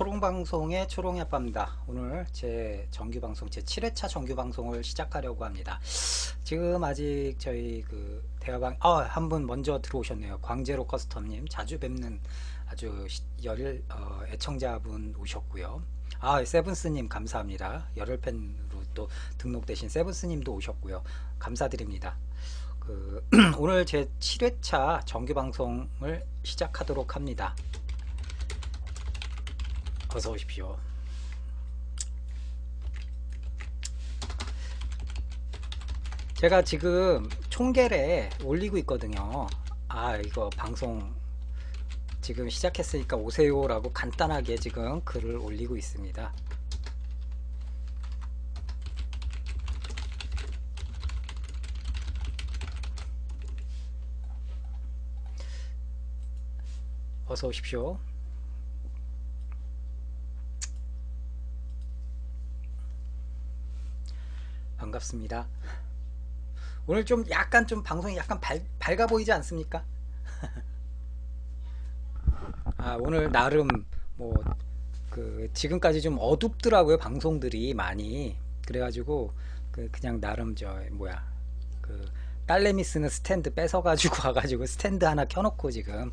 초롱방송의 초롱이 아빠입니다. 오늘 제 정규방송 제 7회차 정규방송을 시작하려고 합니다. 지금 아직 저희 그 대화방 한 분 먼저 들어오셨네요. 광제로 커스텀님 자주 뵙는 아주 열일 애청자분 오셨고요. 세븐스님 감사합니다. 열혈팬으로 또 등록되신 세븐스님도 오셨고요. 감사드립니다. 오늘 제 7회차 정규방송을 시작하도록 합니다. 어서 오십시오. 제가 지금 총결에 올리고 있거든요. 이거 방송 지금 시작했으니까 오세요 라고 간단하게 지금 글을 올리고 있습니다. 어서 오십시오. 반갑습니다. 오늘 좀 약간 좀 방송이 약간 밝아 보이지 않습니까? 오늘 나름 뭐 지금까지 좀 어둡더라고요, 방송들이 많이. 그래가지고 그냥 나름 딸내미 쓰는 스탠드 뺏어가지고 와가지고 스탠드 하나 켜놓고 지금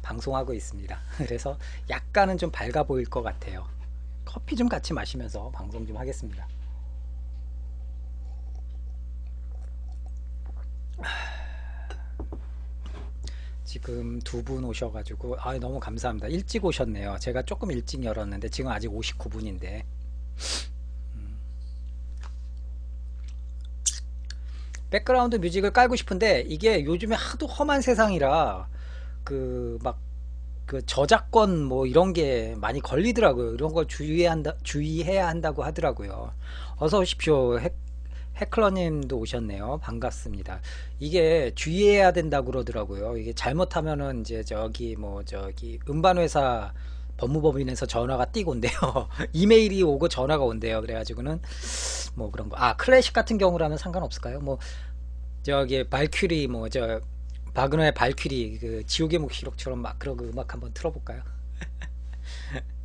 방송하고 있습니다. 그래서 약간은 좀 밝아 보일 것 같아요. 커피 좀 같이 마시면서 방송 좀 하겠습니다. 지금 두 분 오셔가지고 너무 감사합니다. 일찍 오셨네요. 제가 조금 일찍 열었는데 지금 아직 59분인데 백그라운드 뮤직을 깔고 싶은데 이게 요즘에 하도 험한 세상이라 저작권 뭐 이런 게 많이 걸리더라고요. 이런 걸 주의해야 한다고 하더라고요. 어서 오십시오. 해클러님도 오셨네요. 반갑습니다. 이게 주의해야 된다고 그러더라고요. 이게 잘못하면은 이제 음반회사 법무법인에서 전화가 띄고 온대요. 이메일이 오고 전화가 온대요. 그래가지고는 뭐 그런 거. 클래식 같은 경우라면 상관없을까요? 발큐리 바그너의 발큐리 지옥의 묵시록처럼 막 그런 음악 한번 틀어볼까요?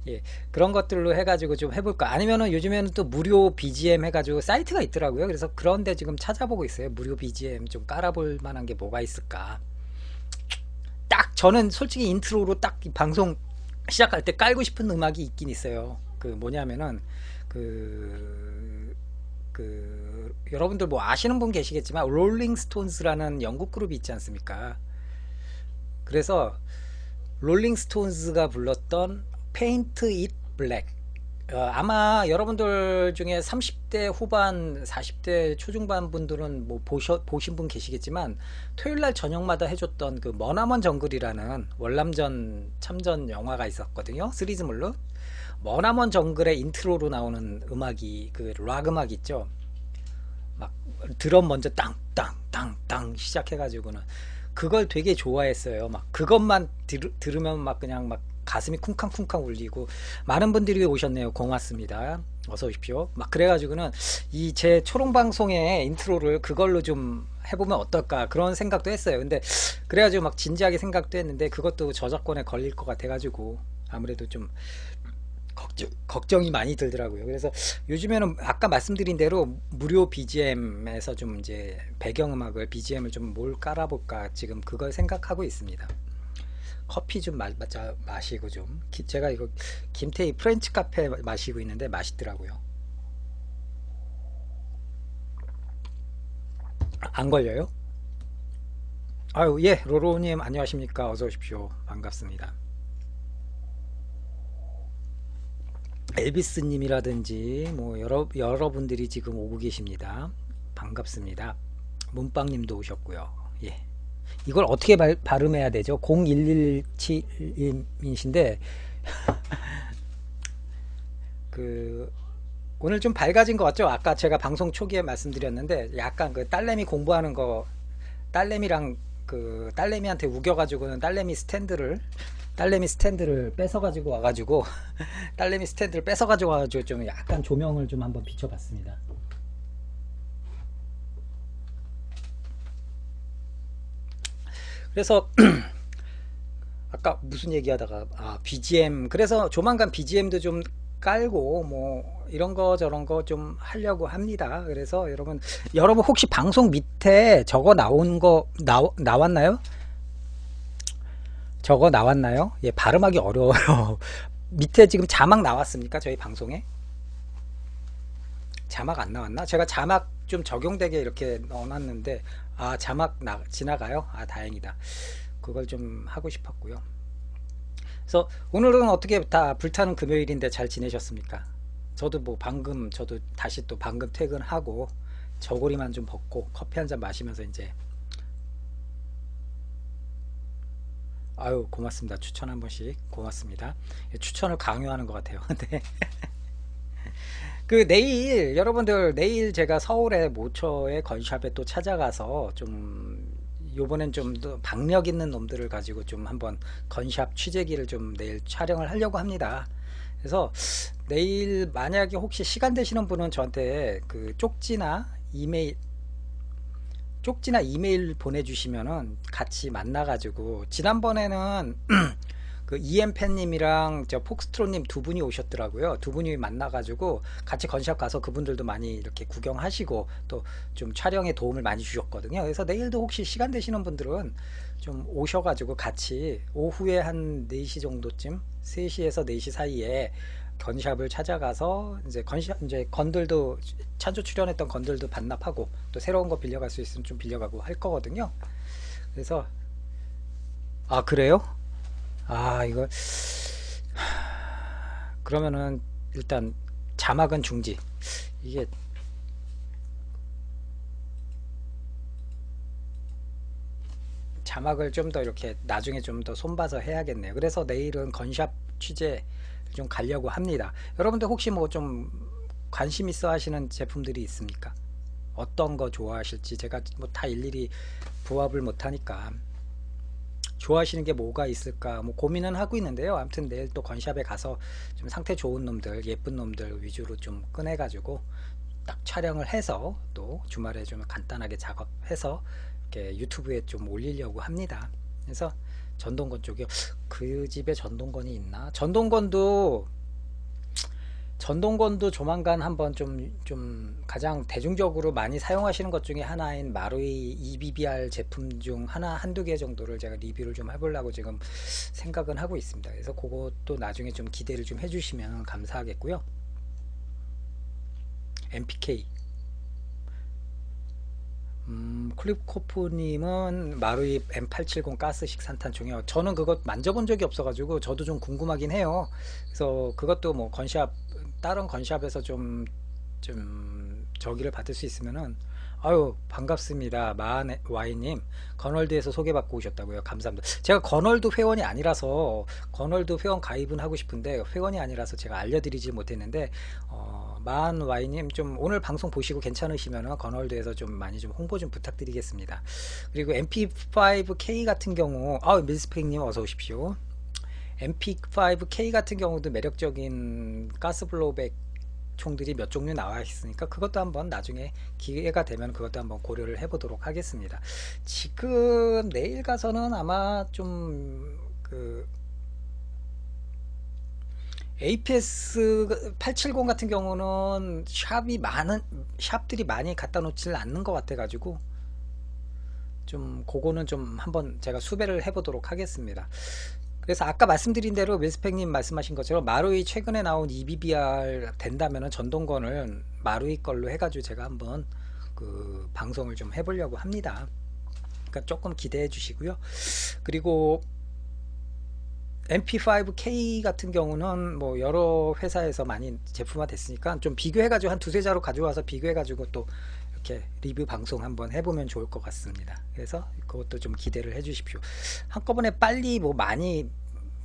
예, 그런 것들로 해가지고 좀 해볼까. 아니면은 요즘에는 또 무료 BGM 해가지고 사이트가 있더라고요. 그래서 그런데 지금 찾아보고 있어요. 무료 BGM 좀 깔아볼 만한 게 뭐가 있을까. 딱 저는 솔직히 인트로로 딱 방송 시작할 때 깔고 싶은 음악이 있긴 있어요. 뭐냐면은 그 여러분들 뭐 아시는 분 계시겠지만 롤링스톤스라는 영국 그룹이 있지 않습니까? 그래서 롤링스톤스가 불렀던 Paint It Black, 아마 여러분들 중에 30대 후반 40대 초중반 분들은 뭐 보신 분 계시겠지만 토요일날 저녁마다 해줬던 머나먼 정글이라는 월남전 참전 영화가 있었거든요. 시리즈물로 머나먼 정글의 인트로로 나오는 음악이 락 음악 있죠. 막 드럼 먼저 땅땅땅땅 시작해가지고는 그걸 되게 좋아했어요. 막 그것만 들으면 막 그냥 막 가슴이 쿵쾅쿵쾅 울리고. 많은 분들이 오셨네요. 고맙습니다. 어서 오십시오. 막 그래가지고는 이 제 초롱방송의 인트로를 그걸로 좀 해보면 어떨까 그런 생각도 했어요. 근데 그래가지고 막 진지하게 생각도 했는데 그것도 저작권에 걸릴 것 같아가지고 아무래도 좀 걱정이 많이 들더라고요. 그래서 요즘에는 아까 말씀드린 대로 무료 BGM에서 좀 이제 배경음악을 BGM을 좀 뭘 깔아볼까 지금 그걸 생각하고 있습니다. 커피 좀 마시고 좀 제가 이거 김태희 프렌치 카페 마시고 있는데 맛있더라고요. 안 걸려요? 예, 로로님 안녕하십니까? 어서 오십시오. 반갑습니다. 엘비스님이라든지 뭐 여러분들이 지금 오고 계십니다. 반갑습니다. 문빵님도 오셨고요. 예. 이걸 어떻게 발음해야 되죠? 0117님이신데 오늘 좀 밝아진 것 같죠? 아까 제가 방송 초기에 말씀드렸는데 약간 딸내미 공부하는 거, 딸내미랑 딸내미한테 우겨가지고는 딸내미 스탠드를 뺏어가지고 와가지고 딸내미 스탠드를 뺏어가지고 와가지고 좀 약간 조명을 좀 한번 비춰봤습니다. 그래서 아까 무슨 얘기하다가 BGM 그래서 조만간 BGM도 좀 깔고 뭐 이런 거 저런 거 좀 하려고 합니다. 그래서 여러분 혹시 방송 밑에 저거 나온 거 나왔나요? 저거 나왔나요? 예, 발음하기 어려워요. 밑에 지금 자막 나왔습니까? 저희 방송에? 자막 안 나왔나? 제가 자막 좀 적용되게 이렇게 넣어놨는데 자막 지나가요? 다행이다. 그걸 좀 하고 싶었고요. 그래서 오늘은 어떻게 다 불타는 금요일인데 잘 지내셨습니까? 저도 뭐 방금 저도 다시 또 방금 퇴근하고 저고리만 좀 벗고 커피 한 잔 마시면서 이제 아유 고맙습니다. 추천 한 번씩 고맙습니다. 추천을 강요하는 것 같아요. 네. 그 내일 여러분들 내일 제가 서울의 모처의 건샵에 또 찾아가서 좀 요번엔 좀 더 박력 있는 놈들을 가지고 좀 한번 건샵 취재기를 좀 내일 촬영을 하려고 합니다. 그래서 내일 만약에 혹시 시간 되시는 분은 저한테 그 쪽지나 이메일 보내주시면은 같이 만나가지고 지난번에는 그 이엠팬님이랑 저 폭스트롯님 두 분이 오셨더라고요. 두 분이 만나가지고 같이 건샵 가서 그분들도 많이 이렇게 구경하시고 또 좀 촬영에 도움을 많이 주셨거든요. 그래서 내일도 혹시 시간 되시는 분들은 좀 오셔가지고 같이 오후에 한 4시 정도쯤 3시에서 4시 사이에 건샵을 찾아가서 이제 건들도 찬조 출연했던 건들도 반납하고 또 새로운 거 빌려갈 수 있으면 좀 빌려가고 할 거거든요. 그래서 그래요? 이거 그러면은 일단 자막은 중지. 이게 자막을 좀 더 이렇게 나중에 좀 더 손봐서 해야겠네요. 그래서 내일은 건샵 취재 좀 가려고 합니다. 여러분들 혹시 뭐 좀 관심 있어 하시는 제품들이 있습니까? 어떤 거 좋아하실지 제가 뭐 다 일일이 부합을 못하니까 좋아하시는 게 뭐가 있을까 뭐 고민은 하고 있는데요. 아무튼 내일 또 건샵에 가서 좀 상태 좋은 놈들 예쁜 놈들 위주로 좀 꺼내가지고 딱 촬영을 해서 또 주말에 좀 간단하게 작업해서 이렇게 유튜브에 좀 올리려고 합니다. 그래서 전동건 쪽이요. 그 집에 전동건이 있나? 전동건도 조만간 한번 좀 가장 대중적으로 많이 사용하시는 것 중에 하나인 마루이 EBBR 제품 중 한두 개 정도를 제가 리뷰를 좀 해보려고 지금 생각은 하고 있습니다. 그래서 그것도 나중에 좀 기대를 좀 해주시면 감사하겠고요. MPK 클립코프님은 마루이 M870 가스식 산탄총이요. 저는 그것 만져본 적이 없어가지고 저도 좀 궁금하긴 해요. 그래서 그것도 뭐 다른 건샵에서 저기를 받을 수 있으면은 아유 반갑습니다. 마한와이님 건월드에서 소개받고 오셨다고요. 감사합니다. 제가 건월드 회원이 아니라서 건월드 회원 가입은 하고 싶은데 회원이 아니라서 제가 알려드리지 못했는데 마한와이님 좀 오늘 방송 보시고 괜찮으시면은 건월드에서 좀 많이 좀 홍보 좀 부탁드리겠습니다. 그리고 MP5K 같은 경우 밀스펙님 어서 오십시오. MP5K 같은 경우도 매력적인 가스블로백 총들이 몇 종류 나와 있으니까 그것도 한번 나중에 기회가 되면 그것도 한번 고려를 해보도록 하겠습니다. 지금 내일 가서는 아마 좀 그 APS 870 같은 경우는 샵들이 많이 갖다 놓지를 않는 것 같아 가지고 좀 그거는 좀 한번 제가 수배를 해보도록 하겠습니다. 그래서 아까 말씀드린 대로 밀스펙님 말씀하신 것처럼 마루이 최근에 나온 EBBR 된다면은 전동건을 마루이 걸로 해가지고 제가 한번 그 방송을 좀 해보려고 합니다. 그러니까 조금 기대해 주시고요. 그리고 MP5K 같은 경우는 뭐 여러 회사에서 많이 제품화 됐으니까 좀 비교해가지고 한 두세 자로 가져와서 비교해가지고 또 이렇게 리뷰 방송 한번 해보면 좋을 것 같습니다. 그래서 그것도 좀 기대를 해 주십시오. 한꺼번에 빨리 뭐 많이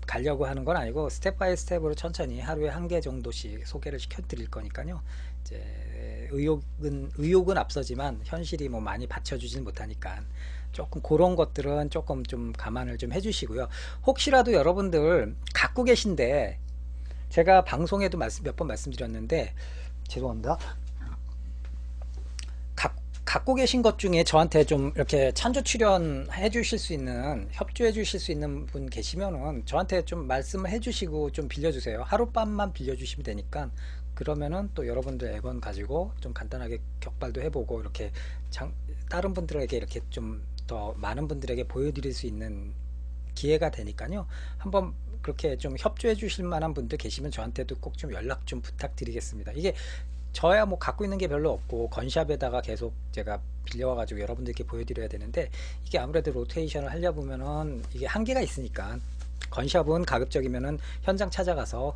가려고 하는 건 아니고 스텝 바이 스텝으로 천천히 하루에 한 개 정도씩 소개를 시켜 드릴 거니까요. 이제 의욕은 앞서지만 현실이 뭐 많이 받쳐주진 못하니까 조금 그런 것들은 조금 좀 감안을 좀 해주시고요. 혹시라도 여러분들 갖고 계신데 제가 방송에도 몇 번 말씀드렸는데 죄송합니다. 갖고 계신 것 중에 저한테 좀 이렇게 찬조 출연해 주실 수 있는, 협조해 주실 수 있는 분 계시면은 저한테 좀 말씀해 주시고 좀 빌려주세요. 하룻밤만 빌려주시면 되니까. 그러면은 또 여러분들 앨범 가지고 좀 간단하게 격발도 해보고 이렇게 다른 분들에게 이렇게 좀 더 많은 분들에게 보여드릴 수 있는 기회가 되니까요. 한번 그렇게 좀 협조해 주실 만한 분들 계시면 저한테도 꼭 좀 연락 좀 부탁드리겠습니다. 이게 저야 뭐 갖고 있는 게 별로 없고 건샵에다가 계속 제가 빌려와 가지고 여러분들께 보여드려야 되는데, 이게 아무래도 로테이션을 하려 보면은 이게 한계가 있으니까, 건샵은 가급적이면은 현장 찾아가서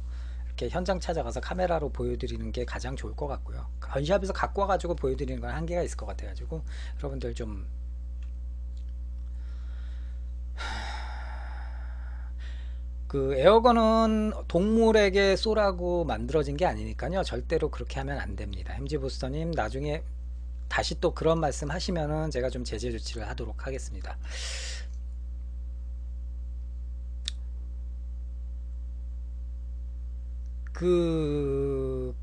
카메라로 보여드리는 게 가장 좋을 것 같고요. 건샵에서 갖고 와가지고 보여드리는 건 한계가 있을 것 같아가지고 여러분들 좀 그 에어건은 동물에게 쏘라고 만들어진 게 아니니까요. 절대로 그렇게 하면 안 됩니다. 햄지 보스터님, 나중에 다시 또 그런 말씀 하시면은 제가 좀 제재 조치를 하도록 하겠습니다. 그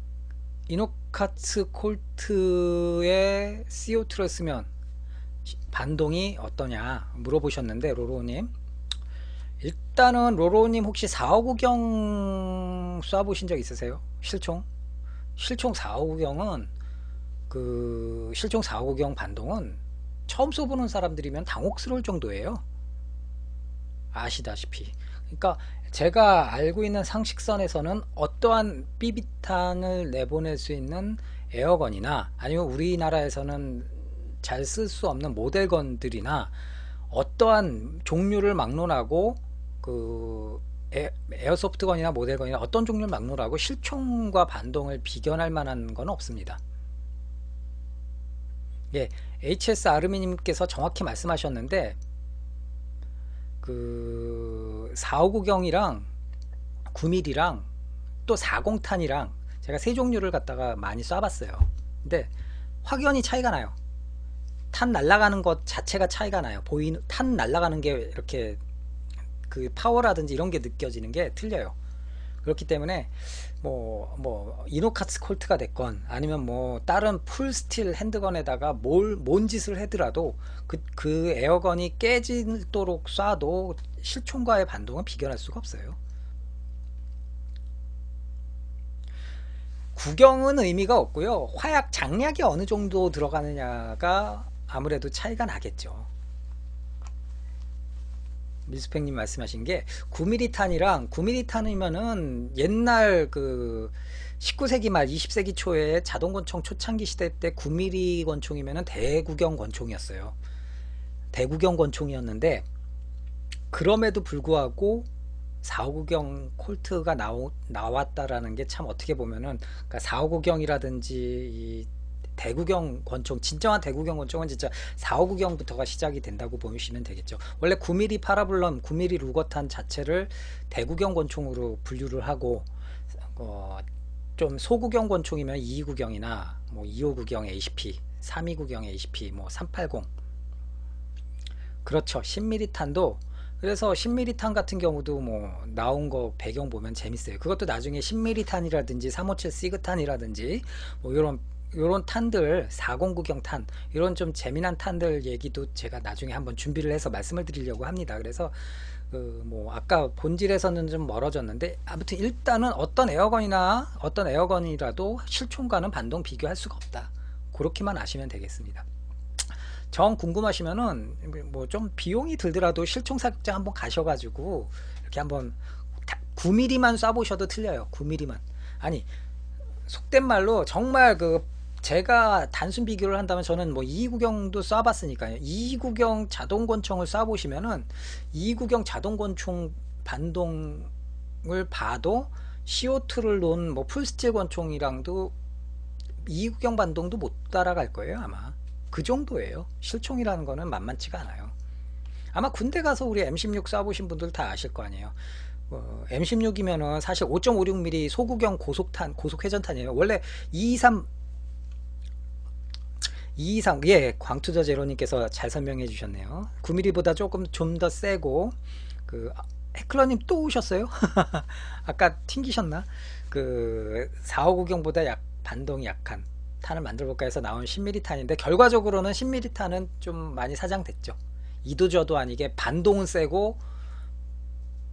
이노카츠 콜트에 CO2를 쓰면 반동이 어떠냐 물어보셨는데, 로로님, 일단은 로로님 혹시 459경 쏴보신 적 있으세요? 실총 459경은 실총 459경 반동은 처음 쏘보는 사람들이면 당혹스러울 정도예요. 아시다시피. 그러니까 제가 알고 있는 상식선에서는 어떠한 삐비탄을 내보낼 수 있는 에어건이나, 아니면 우리나라에서는 잘 쓸 수 없는 모델건들이나, 어떠한 종류를 막론하고 에어소프트건이나 모델건이나 어떤 종류를 막론하고 실총과 반동을 비견할 만한 건 없습니다. 예, HS 아르미님께서 정확히 말씀하셨는데, 459경이랑 9mm랑 또 40탄이랑 제가 세 종류를 갖다가 많이 쏴봤어요. 근데 확연히 차이가 나요. 탄 날아가는 것 자체가 차이가 나요. 탄 날아가는 게 이렇게 파워라든지 이런 게 느껴지는 게 틀려요. 그렇기 때문에 이노카츠 콜트가 됐건 아니면 다른 풀스틸 핸드건에다가 뭔 짓을 하더라도 그 에어건이 깨지도록 쏴도 실총과의 반동은 비견할 수가 없어요. 구경은 의미가 없고요. 화약 장량이 어느 정도 들어가느냐가 아무래도 차이가 나겠죠. 밀스팽님 말씀하신 게 9mm 탄이랑, 9mm 탄이면은 옛날 19세기 말 20세기 초에 자동권총 초창기 시대 때 9mm 권총이면은 대구경 권총이었어요. 대구경 권총이었는데, 그럼에도 불구하고 459경 콜트가 나왔다라는 게 참 어떻게 보면은, 그러니까 459경이라든지 이 대구경 권총, 진정한 대구경 권총은 진짜 459경부터가 시작이 된다고 보시면 되겠죠. 원래 9mm 파라블럼, 9mm 루거탄 자체를 대구경 권총으로 분류를 하고, 좀 소구경 권총이면 229경이나 259경 ACP, 329경 ACP, 380, 그렇죠. 10mm 탄도, 그래서 10mm 탄 같은 경우도 나온 거 배경 보면 재밌어요. 그것도 나중에 10mm 탄이라든지 357 시그탄이라든지 요런 탄들, 409경 탄, 이런 좀 재미난 탄들 얘기도 제가 나중에 한번 준비를 해서 말씀을 드리려고 합니다. 그래서 아까 본질에서는 좀 멀어졌는데, 아무튼 일단은 어떤 에어건이라도 실총과는 반동 비교할 수가 없다. 그렇게만 아시면 되겠습니다. 정 궁금하시면은 좀 비용이 들더라도 실총 사격장 한번 가셔가지고 이렇게 한번 9mm만 쏴보셔도 틀려요. 9mm만. 아니, 속된 말로 정말 제가 단순 비교를 한다면, 저는 229경도 쏴봤으니까요. 229경 자동권총을 쏴보시면은 229경 자동권총 반동을 봐도 CO2를 놓은 풀스틸 권총이랑도 229경 반동도 못 따라갈 거예요. 아마 그 정도예요. 실총이라는 거는 만만치가 않아요. 아마 군대 가서 우리 M16 쏴보신 분들 다 아실 거 아니에요. M16이면은 사실 5.56mm 소구경 고속회전탄이에요. 원래 223, 예, 광투더 제로님께서 잘 설명해 주셨네요. 9mm보다 좀 더 세고, 해클러님 또 오셨어요? 아까 튕기셨나? 459경보다 반동이 약한, 탄을 만들어 볼까 해서 나온 10mm 탄인데 결과적으로는 10mm 탄은 좀 많이 사장됐죠. 이도저도 아니게 반동은 세고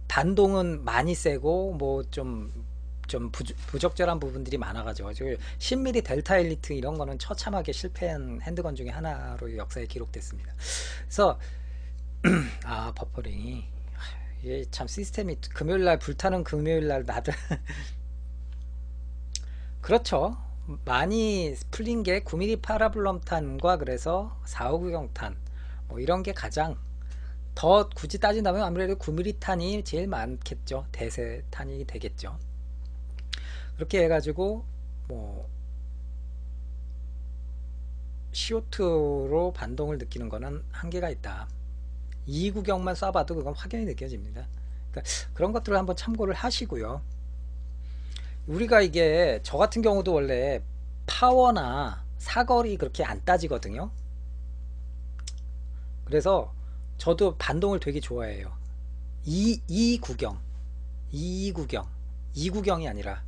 반동은 많이 세고 뭐 좀 부적절한 부분들이 많아가지고 10mm 델타 엘리트 이런 거는 처참하게 실패한 핸드건 중에 하나로 역사에 기록됐습니다. 그래서 버퍼링이 이게 참 시스템이 금요일날 불타는 금요일날 나들 그렇죠. 많이 풀린 게 9mm 파라블럼탄과 그래서 459경탄 뭐 이런 게 가장 더 굳이 따진다면 아무래도 9mm 탄이 제일 많겠죠. 대세 탄이 되겠죠. 그렇게 해가지고 뭐 CO2로 반동을 느끼는 거는 한계가 있다. 2구경만 쏴봐도 그건 확연히 느껴집니다. 그러니까 그런 것들을 한번 참고를 하시고요. 우리가 이게 저 같은 경우도 원래 파워나 사거리 그렇게 안 따지거든요. 그래서 저도 반동을 되게 좋아해요. 2구경 2구경이 아니라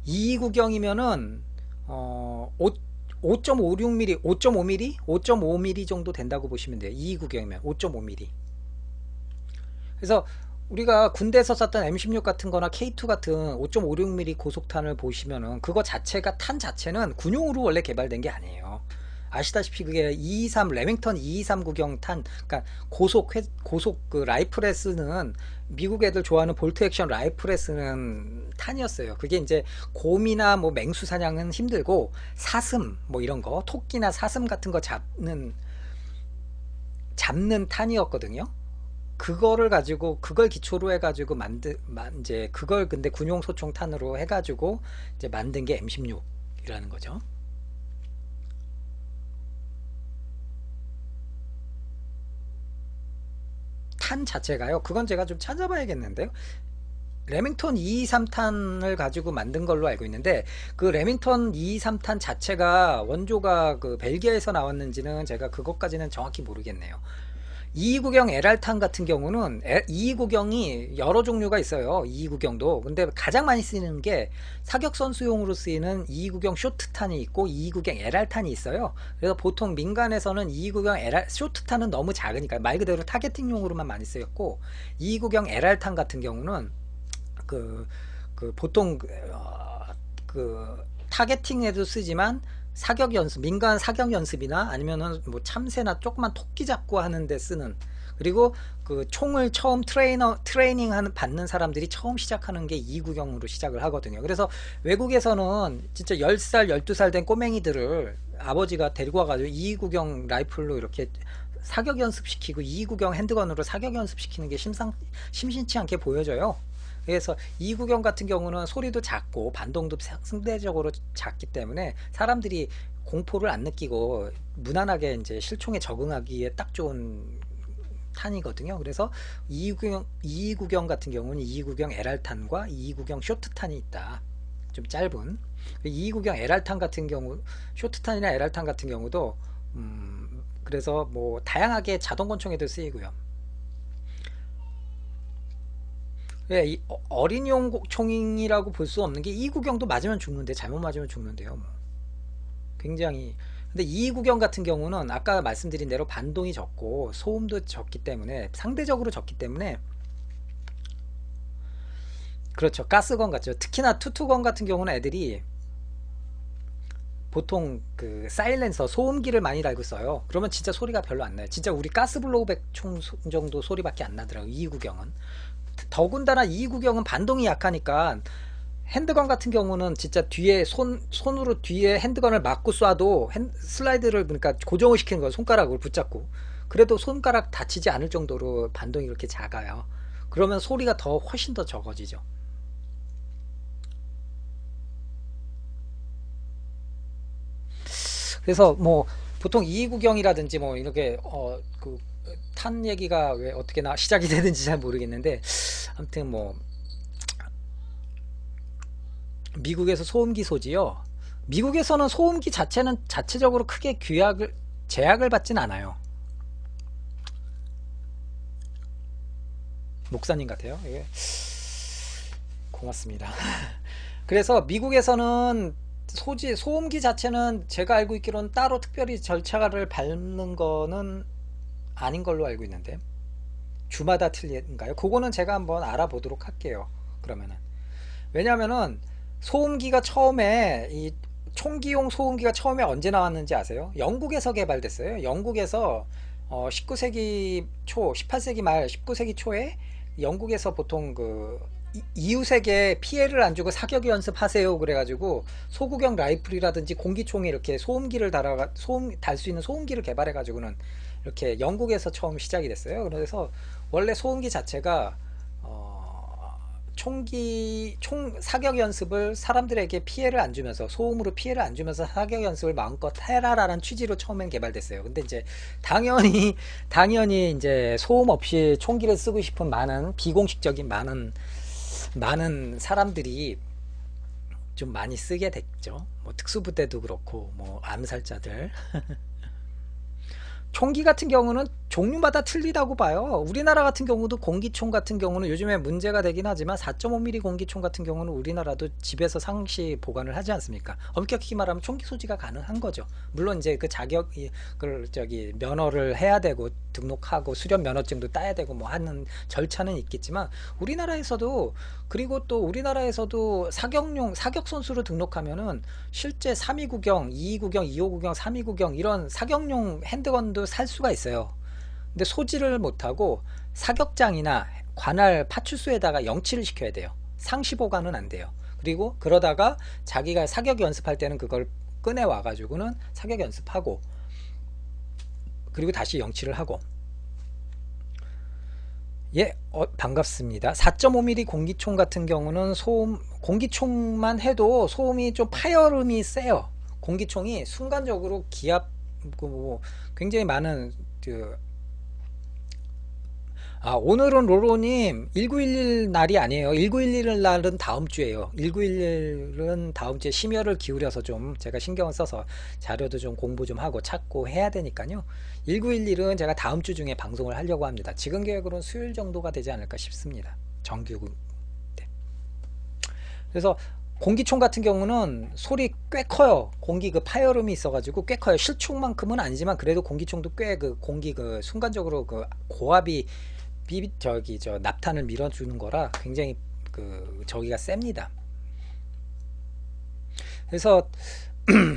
2구경이면은 5.56mm 5.5mm 5.5mm 정도 된다고 보시면 돼요. 2구경이면 5.5mm. 그래서 우리가 군대에서 썼던 M16 같은 거나 K2 같은 5.56mm 고속탄을 보시면은 그거 자체가 탄 자체는 군용으로 원래 개발된 게 아니에요. 아시다시피 그게 223 레밍턴 223 구경 탄, 그러니까 고속 그 라이플에 쓰는 미국 애들 좋아하는 볼트 액션 라이플에 쓰는 탄이었어요. 그게 이제 곰이나 뭐 맹수 사냥은 힘들고 사슴 뭐 이런 거 토끼나 사슴 같은 거 잡는 탄이었거든요. 그거를 가지고 그걸 기초로 해가지고 이제 그걸 근데 군용 소총 탄으로 해가지고 이제 만든 게 M16이라는 거죠. 탄 자체가요. 그건 제가 좀 찾아봐야겠는데요. 레밍턴 223탄을 가지고 만든 걸로 알고 있는데 그 레밍턴 223탄 자체가 원조가 그 벨기에에서 나왔는지는 제가 그것까지는 정확히 모르겠네요. 2구경 LR탄 같은 경우는 2구경이 여러 종류가 있어요. 2구경도. 근데 가장 많이 쓰이는 게 사격선수용으로 쓰이는 2구경 쇼트탄이 있고 2구경 LR탄이 있어요. 그래서 보통 민간에서는 2구경 LR 쇼트탄은 너무 작으니까 말 그대로 타겟팅용으로만 많이 쓰였고 2구경 LR탄 같은 경우는 그, 보통 그 타겟팅에도 쓰지만 사격 연습, 민간 사격 연습이나 아니면은 뭐 참새나 조그만 토끼 잡고 하는데 쓰는, 그리고 그 총을 처음 트레이닝 받는 사람들이 처음 시작하는 게 2구경으로 시작을 하거든요. 그래서 외국에서는 진짜 10살, 12살 된 꼬맹이들을 아버지가 데리고 와가지고 2구경 라이플로 이렇게 사격 연습시키고 2구경 핸드건으로 사격 연습시키는 게 심심치 않게 보여져요. 그래서 2구경 같은 경우는 소리도 작고 반동도 상대적으로 작기 때문에 사람들이 공포를 안 느끼고 무난하게 이제 실총에 적응하기에 딱 좋은 탄이거든요. 그래서 2구경 같은 경우는 2구경 LR탄과 2구경 쇼트탄이 있다. 좀 짧은 2구경 LR탄 같은 경우, 쇼트탄이나 LR탄 같은 경우도 그래서 뭐 다양하게 자동권총에도 쓰이고요. 예, 어린이용 총이라고 볼 수 없는 게 2구경도 맞으면 죽는데, 잘못 맞으면 죽는데요. 뭐. 굉장히. 근데 2구경 같은 경우는 아까 말씀드린 대로 반동이 적고 소음도 적기 때문에, 상대적으로 적기 때문에, 그렇죠. 가스건 같죠. 특히나 투투건 같은 경우는 애들이 보통 그 사일렌서 소음기를 많이 달고 써요. 그러면 진짜 소리가 별로 안 나요. 진짜 우리 가스블로우백 총 정도 소리밖에 안 나더라고요. 2구경은. 더군다나 2구경은 반동이 약하니까 핸드건 같은 경우는 진짜 뒤에 손으로 뒤에 핸드건을 맞고 쏴도 슬라이드를, 그러니까 고정을 시키는 거예요. 손가락으로 붙잡고. 그래도 손가락 다치지 않을 정도로 반동이 그렇게 작아요. 그러면 소리가 훨씬 더 적어지죠. 그래서 뭐 보통 2구경이라든지 뭐 이렇게 그 탄 얘기가 왜 어떻게 시작이 되는지 잘 모르겠는데, 아무튼 뭐 미국에서 소음기 소지요. 미국에서는 소음기 자체는 자체적으로 크게 제약을 받진 않아요. 목사님 같아요. 예. 고맙습니다. 그래서 미국에서는 소음기 자체는 제가 알고 있기로는 따로 특별히 절차를 밟는 거는 아닌 걸로 알고 있는데 주마다 틀린가요? 그거는 제가 한번 알아보도록 할게요. 그러면은 왜냐면은 소음기가 처음에 이 총기용 소음기가 처음에 언제 나왔는지 아세요? 영국에서 개발됐어요. 영국에서 19세기 초, 18세기 말 19세기 초에 영국에서 보통 그 이웃에게 피해를 안 주고 사격 연습하세요 그래가지고 소구경 라이플이라든지 공기총에 이렇게 소음기를 달아가 소음 달 수 있는 소음기를 개발해 가지고는 이렇게 영국에서 처음 시작이 됐어요. 그래서 원래 소음기 자체가 총 사격 연습을 사람들에게 피해를 안 주면서 소음으로 피해를 안 주면서 사격 연습을 마음껏 해라라는 취지로 처음엔 개발됐어요. 근데 이제 당연히 이제 소음 없이 총기를 쓰고 싶은 많은 비공식적인 많은 사람들이 좀 많이 쓰게 됐죠. 뭐 특수부대도 그렇고 뭐 암살자들. 총기 같은 경우는 종류마다 틀리다고 봐요. 우리나라 같은 경우도 공기총 같은 경우는 요즘에 문제가 되긴 하지만 4.5mm 공기총 같은 경우는 우리나라도 집에서 상시 보관을 하지 않습니까? 엄격히 말하면 총기 소지가 가능한 거죠. 물론 이제 그 그 저기 면허를 해야 되고 등록하고 수련 면허증도 따야 되고 뭐 하는 절차는 있겠지만 우리나라에서도 그리고 또 우리나라에서도 사격 선수로 등록하면은 실제 3위 구경, 2위 구경, 2호 구경, 3위 구경 이런 사격용 핸드건도 살 수가 있어요. 근데 소지를 못하고 사격장이나 관할 파출소에다가 영치를 시켜야 돼요. 상시 보관은 안 돼요. 그리고 그러다가 자기가 사격 연습할 때는 그걸 꺼내 와가지고는 사격 연습하고 그리고 다시 영치를 하고. 예, 반갑습니다. 4.5mm 공기총 같은 경우는 공기총만 해도 소음이 좀 파열음이 세요. 공기총이 순간적으로 뭐 굉장히 많은 그 오늘은 로로님 1911 날이 아니에요. 1911 날은 다음 주에요. 1911은 다음 주에 심혈을 기울여서 좀 제가 신경을 써서 자료도 좀 공부 좀 하고 찾고 해야 되니까요. 1911은 제가 다음 주 중에 방송을 하려고 합니다. 지금 계획으로는 수요일 정도가 되지 않을까 싶습니다. 정규. 네. 그래서 공기총 같은 경우는 소리 꽤 커요. 공기 그 파열음이 있어가지고 꽤 커요. 실총만큼은 아니지만 그래도 공기총도 꽤 그 공기 그 순간적으로 그 고압이 저 납탄을 밀어주는 거라 굉장히 그 저기가 셉니다. 그래서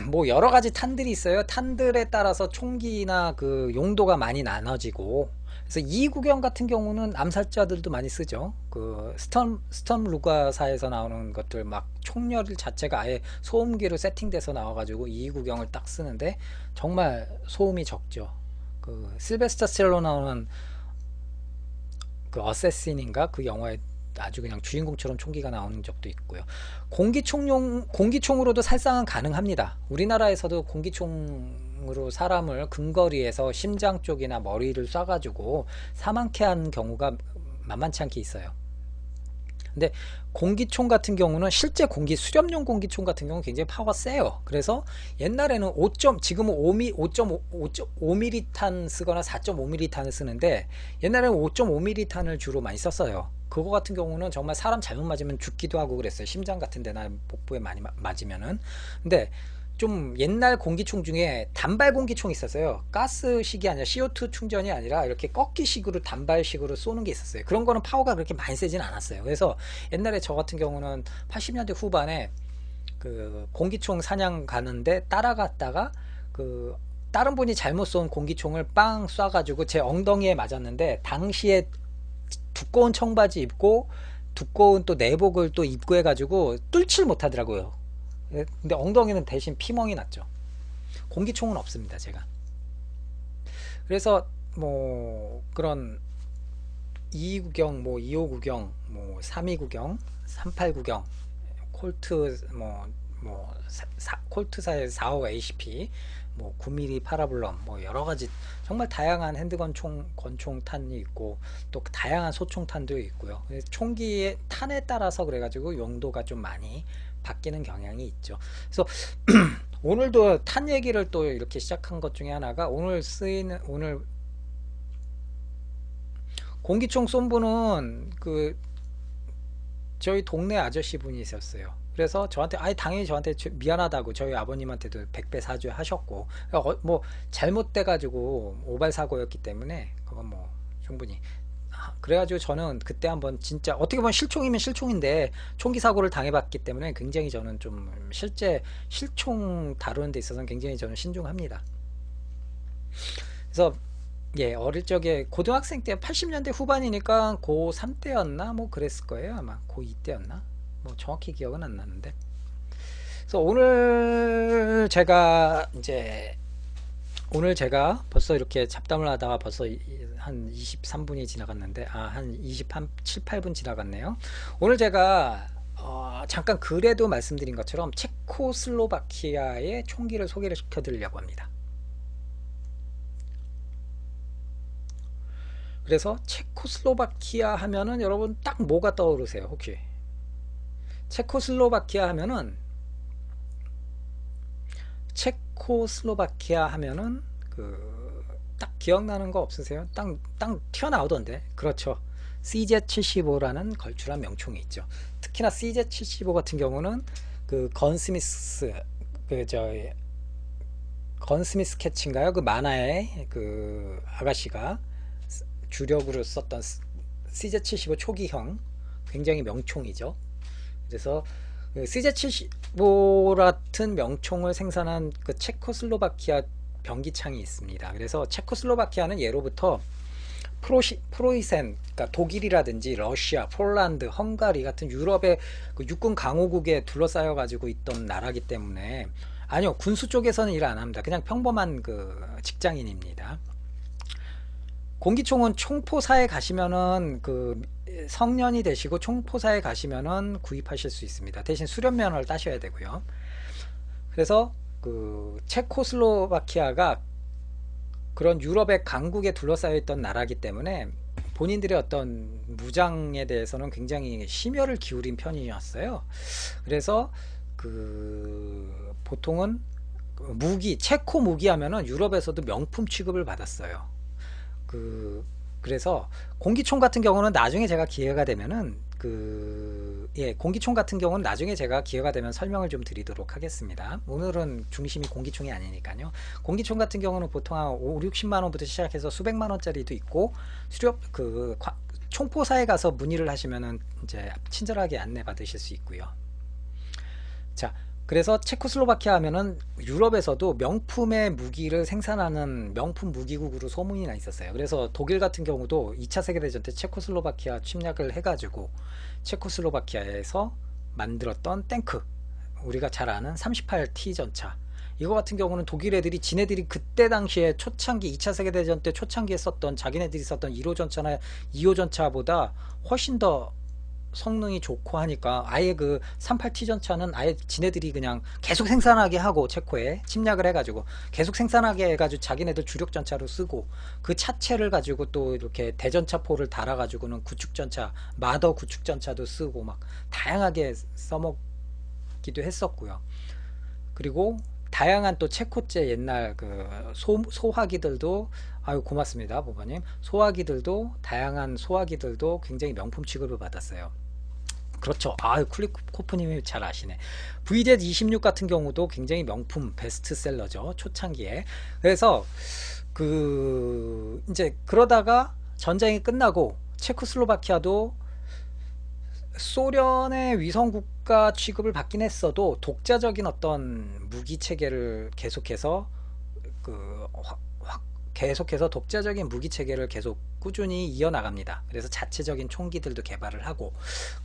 뭐 여러 가지 탄들이 있어요. 탄들에 따라서 총기나 그 용도가 많이 나눠지고 그래서 이 구경 같은 경우는 암살자들도 많이 쓰죠. 그 스톰 루가사에서 나오는 것들 막 총열 자체가 아예 소음기로 세팅돼서 나와가지고 이 구경을 딱 쓰는데 정말 소음이 적죠. 그 실베스터 스텔로 나오는 그 어세신인가 그 영화에 아주 그냥 주인공처럼 총기가 나오는 적도 있고요. 공기총으로도 살상은 가능합니다. 우리나라에서도 공기총으로 사람을 근거리에서 심장 쪽이나 머리를 쏴가지고 사망케 한 경우가 만만치 않게 있어요. 근데 공기총 같은 경우는 실제 수렴용 공기총 같은 경우는 굉장히 파워가 세요. 그래서 옛날에는 지금은 5.5mm 탄 쓰거나 4.5mm 탄을 쓰는데 옛날에는 5.5mm 탄을 주로 많이 썼어요. 그거 같은 경우는 정말 사람 잘못 맞으면 죽기도 하고 그랬어요. 심장 같은 데나 복부에 많이 맞으면은. 근데 좀 옛날 공기총 중에 단발 공기총이 있었어요. 가스식이 아니라 CO2 충전이 아니라 이렇게 꺾기식으로 단발식으로 쏘는 게 있었어요. 그런 거는 파워가 그렇게 많이 세진 않았어요. 그래서 옛날에 저 같은 경우는 80년대 후반에 그 공기총 사냥 가는데 따라갔다가 그 다른 분이 잘못 쏜 공기총을 빵 쏴가지고 제 엉덩이에 맞았는데 당시에 두꺼운 청바지 입고 두꺼운 또 내복을 또 입고 해가지고 뚫질 못하더라고요. 근데 엉덩이는 대신 피멍이 났죠. 공기총은 없습니다, 제가. 그래서 뭐 그런 2위 구경, 뭐 2호 구경, 뭐 3위 구경, 38 구경, 콜트 콜트사의 45 ACP, 뭐 9mm 파라블럼, 뭐 여러 가지 정말 다양한 권총탄이 있고 또 다양한 소총탄도 있고요. 총기의 탄에 따라서 그래가지고 용도가 좀 많이 바뀌는 경향이 있죠. 그래서 오늘도 탄 얘기를 또 이렇게 시작한 것 중에 하나가 오늘 공기총 쏜 분은 그 저희 동네 아저씨 분이 있었어요. 그래서 저한테 아예 당연히 저한테 미안하다고 저희 아버님한테도 100배 사죄 하셨고 뭐 잘못돼 가지고 오발 사고였기 때문에 그건 뭐 충분히 그래가지고 저는 그때 한번 진짜 어떻게 보면 실총이면 실총인데 총기 사고를 당해봤기 때문에 굉장히 저는 좀 실제 실총 다루는 데 있어서는 굉장히 저는 신중합니다. 그래서 예, 어릴 적에 고등학생 때 80년대 후반이니까 고3 때였나 뭐 그랬을 거예요. 아마 고2 때였나 뭐 정확히 기억은 안 나는데. 그래서 오늘 제가 벌써 이렇게 잡담을 하다가 벌써 한 23분이 지나갔는데 한 27, 8분 지나갔네요. 오늘 제가 잠깐 글에도 말씀드린 것처럼 체코슬로바키아의 총기를 소개를 시켜드리려고 합니다. 그래서 체코슬로바키아 하면은 여러분 딱 뭐가 떠오르세요? 혹시 체코슬로바키아 하면은 그 딱 기억나는 거 없으세요? 땅 튀어나오던데. 그렇죠. CZ75라는 걸출한 명총이 있죠. 특히나 CZ75 같은 경우는 그 건스미스 캐치인가요? 그 만화의 그 아가씨가 주력으로 썼던 CZ75 초기형 굉장히 명총이죠. 그래서 CZ75 같은 명총을 생산한 그 체코슬로바키아 병기창이 있습니다. 그래서 체코슬로바키아는 예로부터 프로이센, 그러니까 독일이라든지 러시아, 폴란드, 헝가리 같은 유럽의 그 육군 강호국에 둘러싸여 가지고 있던 나라기 때문에 아니요, 군수 쪽에서는 일 안 합니다. 그냥 평범한 그 직장인입니다. 공기총은 총포사에 가시면은 그 성년이 되시고 총포사에 가시면은 구입하실 수 있습니다. 대신 수련면허를 따셔야 되고요. 그래서 그 체코슬로바키아가 그런 유럽의 강국에 둘러싸여 있던 나라이기 때문에 본인들의 어떤 무장에 대해서는 굉장히 심혈을 기울인 편이었어요. 그래서 그 보통은 체코 무기 하면은 유럽에서도 명품 취급을 받았어요. 그래서 공기총 같은 경우는 나중에 제가 기회가 되면은 공기총 같은 경우는 나중에 제가 기회가 되면 설명을 좀 드리도록 하겠습니다. 오늘은 중심이 공기총이 아니니까요. 공기총 같은 경우는 보통 한 5, 60만 원부터 시작해서 수백만 원짜리도 있고 총포사에 가서 문의를 하시면은 이제 친절하게 안내 받으실 수 있고요. 자, 그래서 체코슬로바키아 하면은 유럽에서도 명품의 무기를 생산하는 명품 무기국으로 소문이 나 있었어요. 그래서 독일 같은 경우도 2차 세계대전 때 체코슬로바키아 침략을 해가지고 체코슬로바키아에서 만들었던 탱크, 우리가 잘 아는 38T 전차, 이거 같은 경우는 독일 애들이 지네들이 그때 당시에 초창기 2차 세계대전 때 초창기에 썼던 자기네들이 썼던 1호 전차나 2호 전차보다 훨씬 더 성능이 좋고 하니까 아예 그 38T 전차는 아예 지네들이 그냥 계속 생산하게 하고 체코에 침략을 해가지고 계속 생산하게 해가지고 자기네들 주력 전차로 쓰고 그 차체를 가지고 또 이렇게 대전차포를 달아가지고는 구축전차 마더 구축전차도 쓰고 막 다양하게 써먹기도 했었고요. 그리고 다양한 또 체코제 옛날 그 소화기들도 아유 고맙습니다 보바님. 다양한 소화기들도 굉장히 명품 취급을 받았어요. 그렇죠. 클리코프님이 잘 아시네. VZ26 같은 경우도 굉장히 명품 베스트셀러죠. 초창기에. 그래서 이제 그러다가 전쟁이 끝나고 체코슬로바키아도 소련의 위성국가 취급을 받긴 했어도 독자적인 어떤 무기 체계를 계속해서 독자적인 무기 체계를 계속 꾸준히 이어나갑니다. 그래서 자체적인 총기들도 개발을 하고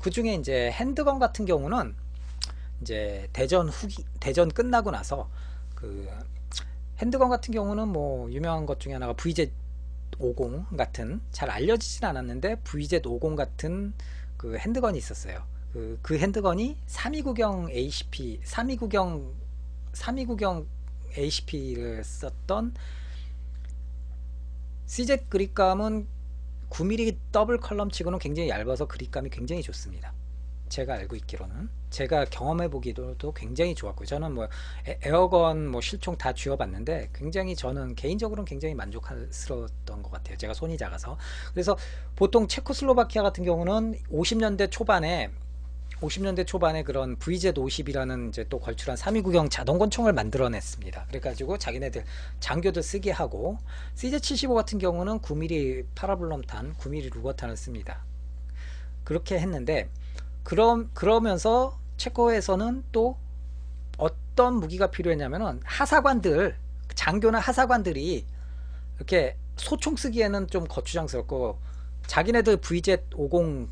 그 중에 이제 핸드건 같은 경우는 이제 대전 끝나고 나서 핸드건 같은 경우는 뭐 유명한 것 중에 하나가 VZ50 같은 잘 알려지진 않았는데 VZ50 같은 그 핸드건이 있었어요. 그 핸드건이 329경 ACP를 썼던 CZ 그립감은 9mm 더블 컬럼 치고는 굉장히 얇아서 그립감이 굉장히 좋습니다. 제가 알고 있기로는 제가 경험해 보기도 굉장히 좋았고요. 저는 뭐 에어건 뭐 실총 다 쥐어봤는데 굉장히 저는 개인적으로는 굉장히 만족스러웠던 것 같아요. 제가 손이 작아서. 그래서 보통 체코슬로바키아 같은 경우는 50년대 초반에 50년대 초반에 그런 VZ50이라는 이제 또 걸출한 329경 자동권총을 만들어냈습니다. 그래가지고 자기네들 장교도 쓰게 하고, CZ75 같은 경우는 9mm 파라블럼탄, 9mm 루거탄을 씁니다. 그렇게 했는데, 그러면서 체코에서는 또 어떤 무기가 필요했냐면은 하사관들, 장교나 하사관들이 이렇게 소총 쓰기에는 좀 거추장스럽고, 자기네들 VZ50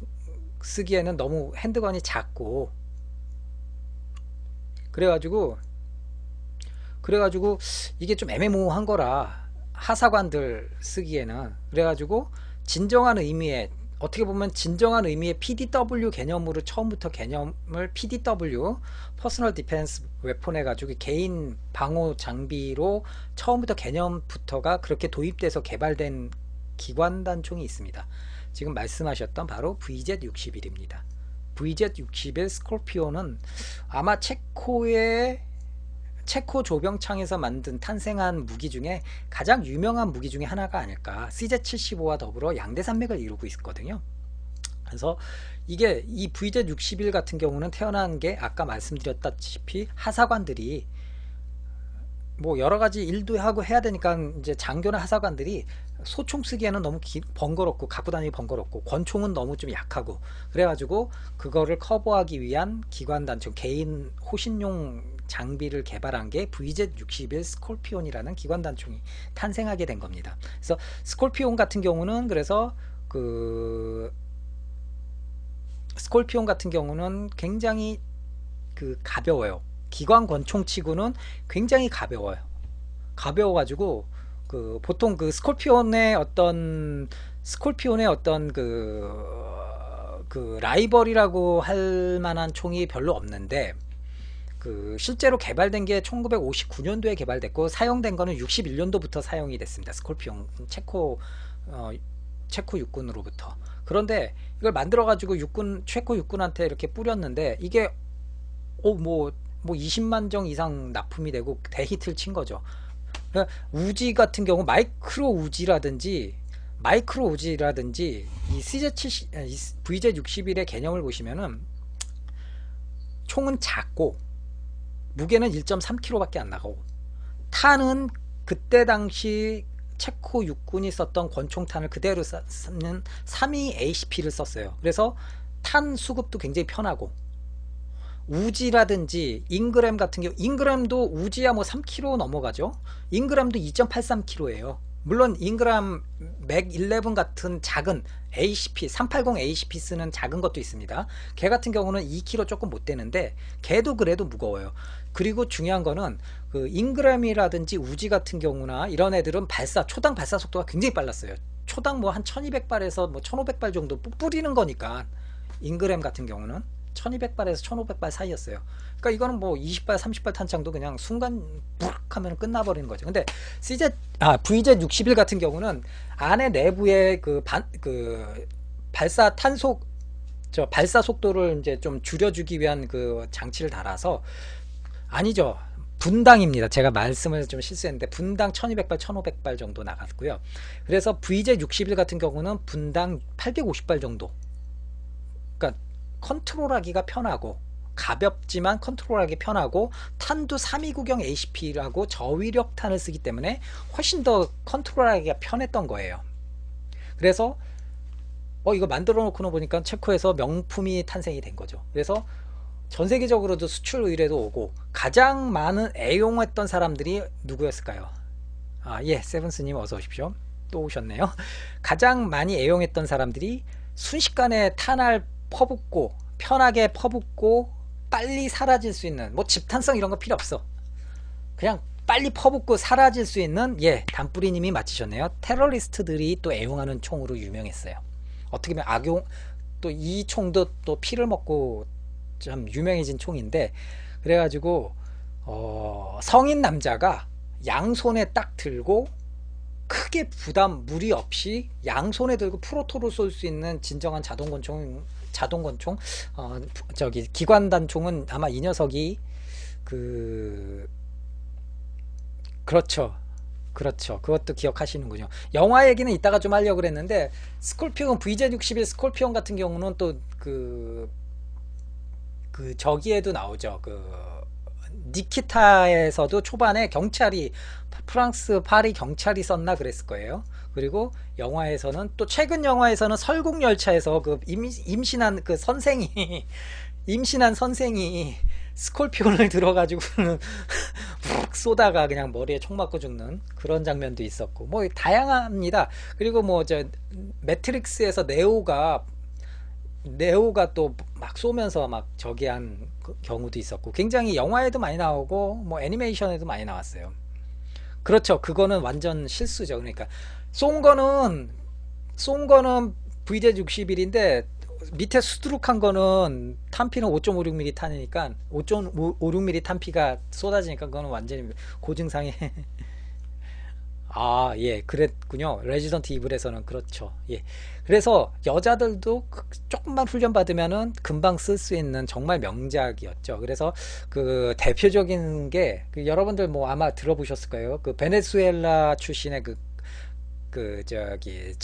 쓰기에는 너무 핸드건이 작고, 그래가지고 이게 좀 애매모호한 거라, 하사관들 쓰기에는. 그래가지고 진정한 의미의, 어떻게 보면 진정한 의미의 PDW 개념으로 처음부터 개념을 PDW, 퍼스널 디펜스 웨폰 해가지고 개인 방어 장비로 처음부터 개념부터가 그렇게 도입돼서 개발된 기관단총이 있습니다. 지금 말씀하셨던 바로 VZ61입니다. VZ61 스콜피오는 아마 체코 조병창에서 만든 탄생한 무기 중에 가장 유명한 무기 중에 하나가 아닐까. CZ75와 더불어 양대 산맥을 이루고 있거든요. 그래서 이게 이 VZ61 같은 경우는 태어난 게 아까 말씀드렸다시피 하사관들이 뭐 여러 가지 일도 하고 해야 되니까 이제 장교나 하사관들이 소총 쓰기에는 너무 번거롭고 갖고 다니기 번거롭고 권총은 너무 좀 약하고, 그래가지고 그거를 커버하기 위한 기관단총 개인 호신용 장비를 개발한 게 VZ61 스콜피온이라는 기관단총이 탄생하게 된 겁니다. 그래서 스콜피온 같은 경우는, 그래서 스콜피온 같은 경우는 굉장히 가벼워요. 기관 권총치고는 굉장히 가벼워가지고 보통 스콜피온의 어떤 라이벌이라고 할 만한 총이 별로 없는데, 실제로 개발된 게 1959년도에 개발됐고 사용된 거는 61년도부터 사용이 됐습니다. 스콜피온 체코 육군으로부터. 그런데 이걸 만들어 가지고 체코 육군한테 이렇게 뿌렸는데, 이게 뭐 20만 정 이상 납품이 되고 대히트를 친 거죠. 우지 같은 경우 마이크로 우지라든지 이 VZ61의 개념을 보시면은 총은 작고 무게는 1.3kg 밖에 안 나가고, 탄은 그때 당시 체코 육군이 썼던 권총탄을 그대로 쓰는 32ACP를 썼어요. 그래서 탄 수급도 굉장히 편하고, 우지라든지 잉그램 같은 경우, 잉그램도 우지야 뭐 3kg 넘어가죠. 잉그램도 2.83kg예요. 물론 잉그램 맥 11 같은 작은 ACP 380 ACP 쓰는 작은 것도 있습니다. 걔 같은 경우는 2kg 조금 못 되는데 걔도 그래도 무거워요. 그리고 중요한 거는 잉그램이라든지 우지 같은 경우나 이런 애들은 초당 발사 속도가 굉장히 빨랐어요. 초당 뭐 한 1200발에서 뭐 1500발 정도 뿌리는 거니까, 잉그램 같은 경우는 1200발에서 1500발 사이였어요. 그러니까 이거는 뭐 20발 30발 탄창도 그냥 순간 푹 하면 끝나버리는 거죠. 근데 VZ61 같은 경우는 안에 내부에 발사 속도를 이제 좀 줄여주기 위한 장치를 달아서, 아니죠, 분당입니다. 제가 말씀을 좀 실수했는데 분당 1200발 1500발 정도 나갔고요. 그래서 VZ61 같은 경우는 분당 850발 정도. 그러니까 컨트롤하기가 편하고, 가볍지만 컨트롤하기 편하고, 탄도 329경 ACP라고 저위력 탄을 쓰기 때문에 훨씬 더 컨트롤하기가 편했던 거예요. 그래서 이거 만들어 놓고 보니까 체코에서 명품이 탄생이 된 거죠. 그래서 전 세계적으로도 수출 의뢰도 오고, 가장 많은 애용했던 사람들이 누구였을까요? 예, 세븐스님 어서 오십시오. 또 오셨네요. 가장 많이 애용했던 사람들이 순식간에 탄알 퍼붓고 편하게 퍼붓고 빨리 사라질 수 있는, 뭐 집탄성 이런 거 필요 없어, 그냥 빨리 퍼붓고 사라질 수 있는, 단뿌리님이 맞히셨네요. 테러리스트들이 또 애용하는 총으로 유명했어요. 어떻게 보면 또 이 총도 또 피를 먹고 참 유명해진 총인데, 그래가지고 성인 남자가 양손에 딱 들고 크게 무리 없이 양손에 들고 프로토로 쏠 수 있는 진정한 자동권총, 기관단총은 아마 이 녀석이 그렇죠. 그것도 기억하시는군요. 영화 얘기는 이따가 좀 하려고 그랬는데, VZ61 스콜피온 같은 경우는 또 그 저기에도 나오죠. 그 니키타에서도 초반에 경찰이 프랑스 파리 경찰이 썼나 그랬을 거예요. 그리고 영화에서는 또 최근 영화에서는 설국열차에서 그 임신한 그 선생이 임신한 선생이 스콜피온을 들어가지고는 푹 쏘다가 그냥 머리에 총 맞고 죽는 그런 장면도 있었고 뭐 다양합니다. 그리고 뭐 저 매트릭스에서 네오가 또 막 쏘면서 막 저기한 경우도 있었고 굉장히 영화에도 많이 나오고 뭐 애니메이션에도 많이 나왔어요. 그렇죠. 그거는 완전 실수죠. 그러니까 쏜 거는 쏜 거는 VZ61인데 밑에 수두룩한 거는 탄피는 5.56mm 탄이니까 5.56mm 탄피가 쏟아지니까 그거는 완전히 고증상해. 아, 예, 그랬군요. 레지던트 이블에서는 그렇죠. 예. 그래서 여자들도 조금만 훈련 받으면은 금방 쓸 수 있는 정말 명작이었죠. 그래서 그 대표적인 게그 여러분들 뭐 아마 들어보셨을 거예요. 그 베네수엘라 출신의 그 저기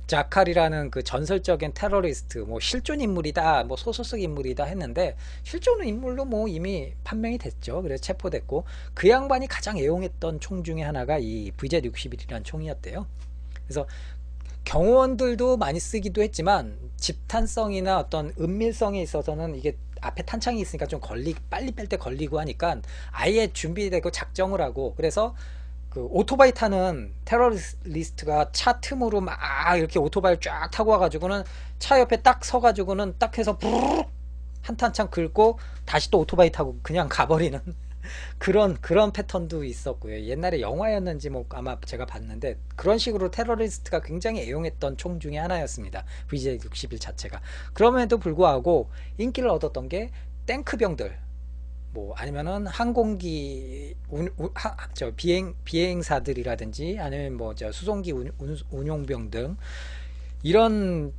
자칼이라는 그 전설적인 테러리스트, 뭐 실존 인물이다, 뭐 소설 속 인물이다 했는데 실존 인물로 뭐 이미 판명이 됐죠. 그래서 체포됐고 그 양반이 가장 애용했던 총 중에 하나가 이 VZ-61이라는 총이었대요. 그래서 경호원들도 많이 쓰기도 했지만 집탄성이나 어떤 은밀성에 있어서는 이게 앞에 탄창이 있으니까 좀 빨리 뺄 때 걸리고 하니까 아예 준비되고 작정을 하고 그래서 그 오토바이 타는 테러리스트가 차 틈으로 막 이렇게 오토바이를 쫙 타고 와가지고는 차 옆에 딱 서가지고는 딱 해서 부르륵 한 탄창 긁고 다시 또 오토바이 타고 그냥 가버리는 그런 패턴도 있었고요. 옛날에 영화였는지 뭐 아마 제가 봤는데 그런 식으로 테러리스트가 굉장히 애용했던 총 중에 하나였습니다. VJ-61 자체가. 그럼에도 불구하고 인기를 얻었던 게 탱크병들 뭐 아니면은 항공기 저 비행사들이라든지 아니면 뭐 저 수송기 운용병 등 이런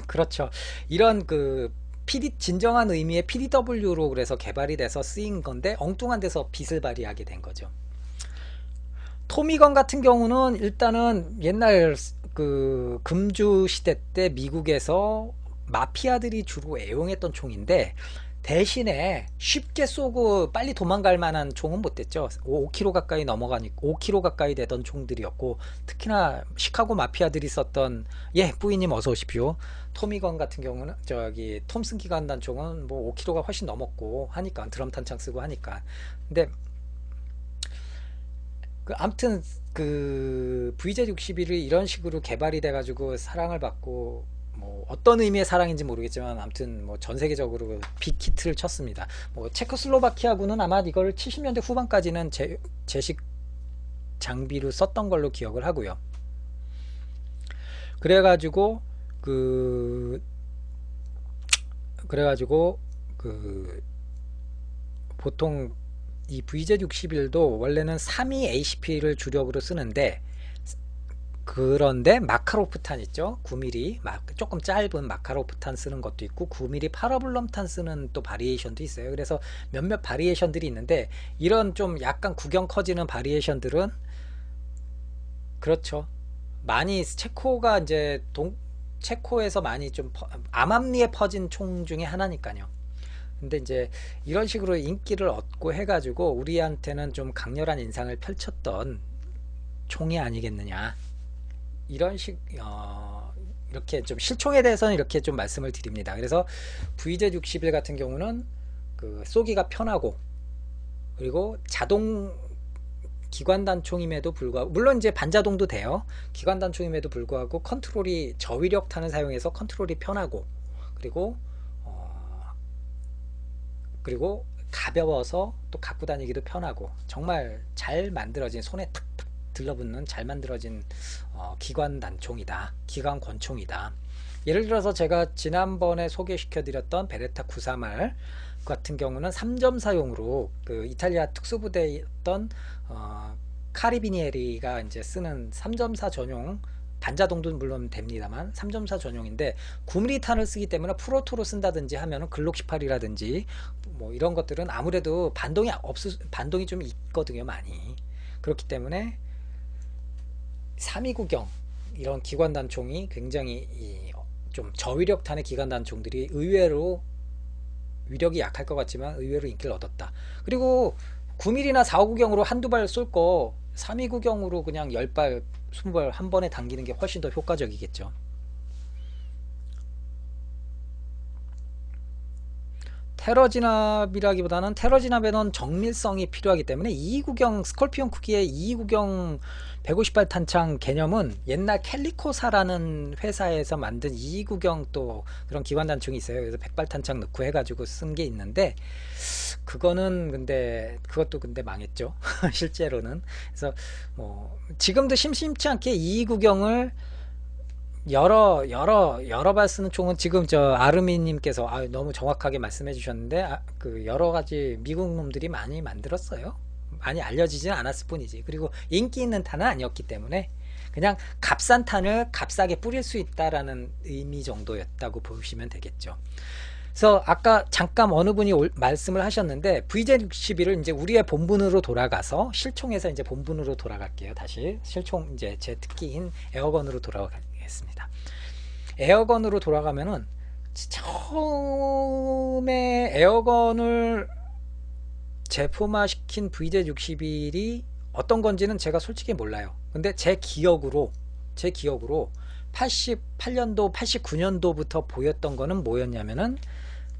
그렇죠. 이런 그 진정한 의미의 PDW로 그래서 개발이 돼서 쓰인 건데 엉뚱한 데서 빛을 발휘하게 된 거죠. 토미건 같은 경우는 일단은 옛날 그 금주 시대 때 미국에서 마피아들이 주로 애용했던 총인데 대신에 쉽게 쏘고 빨리 도망갈 만한 총은 못 됐죠. 5km 가까이 넘어가니 5km 가까이 되던 총들이었고 특히나 시카고 마피아들이 썼던 예 뿌이님 어서 오십시오. 토미건 같은 경우는 저기 톰슨 기관단 총은 뭐 5km가 훨씬 넘었고 하니까 드럼 탄창 쓰고 하니까 근데 그 아무튼 그 VZ-61이 이런 식으로 개발이 돼가지고 사랑을 받고 뭐 어떤 의미의 사랑인지 모르겠지만 아무튼 뭐 전 세계적으로 빅히트를 쳤습니다. 뭐 체코슬로바키아군은 아마 이걸 70년대 후반까지는 제식 장비로 썼던 걸로 기억을 하고요. 그래가지고 그 그래가지고 그 보통 이 VZ-61도 원래는 32 ACP를 주력으로 쓰는데 그런데 마카로프탄 있죠. 9mm 조금 짧은 마카로프탄 쓰는 것도 있고 9mm 파라블럼탄 쓰는 또 바리에이션도 있어요. 그래서 몇몇 바리에이션들이 있는데 이런 좀 약간 구경 커지는 바리에이션들은 그렇죠. 많이 체코가 이제 체코에서 많이 좀 암암리에 퍼진 총 중에 하나니까요. 근데 이제 이런 식으로 인기를 얻고 해가지고 우리한테는 좀 강렬한 인상을 펼쳤던 총이 아니겠느냐 이런 이렇게 좀 실총에 대해서는 이렇게 좀 말씀을 드립니다. 그래서 VZ-61 같은 경우는 그 쏘기가 편하고 그리고 자동 기관단총임에도 불구하고 물론 이제 반자동도 돼요. 기관단총임에도 불구하고 컨트롤이 저위력탄을 사용해서 컨트롤이 편하고 그리고 그리고 가벼워서 또 갖고 다니기도 편하고 정말 잘 만들어진 손에 탁탁 들러붙는 잘 만들어진 기관 단총이다. 기관 권총이다. 예를 들어서 제가 지난번에 소개시켜 드렸던 베레타 931 같은 경우는 3.4용으로 그 이탈리아 특수부대였던 카리비니에리가 이제 쓰는 3.4 전용 반자동도 물론 됩니다만 3.4 전용인데 9mm 탄을 쓰기 때문에 프로토로 쓴다든지 하면은 글록 18이라든지 뭐 이런 것들은 아무래도 반동이 좀 있거든요 많이. 그렇기 때문에 329경 이런 기관단총이 굉장히 좀 저위력탄의 기관단총들이 의외로 위력이 약할 것 같지만 의외로 인기를 얻었다. 그리고 9mm나 459경으로 한두 발 쏠 거 329경으로 그냥 10발 20발 한 번에 당기는 게 훨씬 더 효과적이겠죠. 테러 진압이라기보다는 테러 진압에는 정밀성이 필요하기 때문에 229경 스콜피온 크기의 229경 158 탄창 개념은 옛날 캘리코사라는 회사에서 만든 229경 또 그런 기관 단총이 있어요. 그래서 100발 탄창 넣고 해가지고 쓴 게 있는데 그거는 근데 그것도 근데 망했죠. 실제로는. 그래서 뭐 지금도 심심치 않게 229경을 여러 발 쓰는 총은 지금 저 아르미님께서 너무 정확하게 말씀해 주셨는데 그 여러 가지 미국 놈들이 많이 만들었어요. 많이 알려지진 않았을 뿐이지. 그리고 인기 있는 탄은 아니었기 때문에 그냥 값싼 탄을 값싸게 뿌릴 수 있다라는 의미 정도였다고 보시면 되겠죠. 그래서 아까 잠깐 어느 분이 말씀을 하셨는데 VJ61을 이제 우리의 본분으로 돌아가서 실총에서 이제 본분으로 돌아갈게요. 다시 실총 이제 제 특기인 에어건으로 돌아가겠습니다. 에어건으로 돌아가면은 처음에 에어건을 제품화시킨 VJ61이 어떤 건지는 제가 솔직히 몰라요. 근데 제 기억으로 88년도 89년도부터 보였던 거는 뭐였냐면은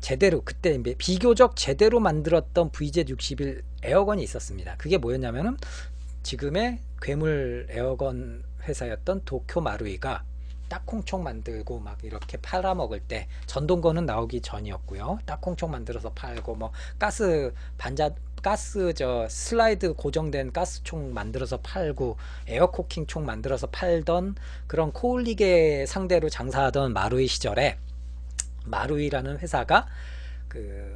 제대로 그때 비교적 제대로 만들었던 VZ61 에어건이 있었습니다. 그게 뭐였냐면은 지금의 괴물 에어건 회사였던 도쿄 마루이가 딱콩총 만들고 막 이렇게 팔아먹을 때 전동건은 나오기 전이었고요. 딱콩총 만들어서 팔고 뭐 가스 저 슬라이드 고정된 가스총 만들어서 팔고 에어코킹 총 만들어서 팔던 그런 코올리게 상대로 장사하던 마루이 시절에 마루이라는 회사가 그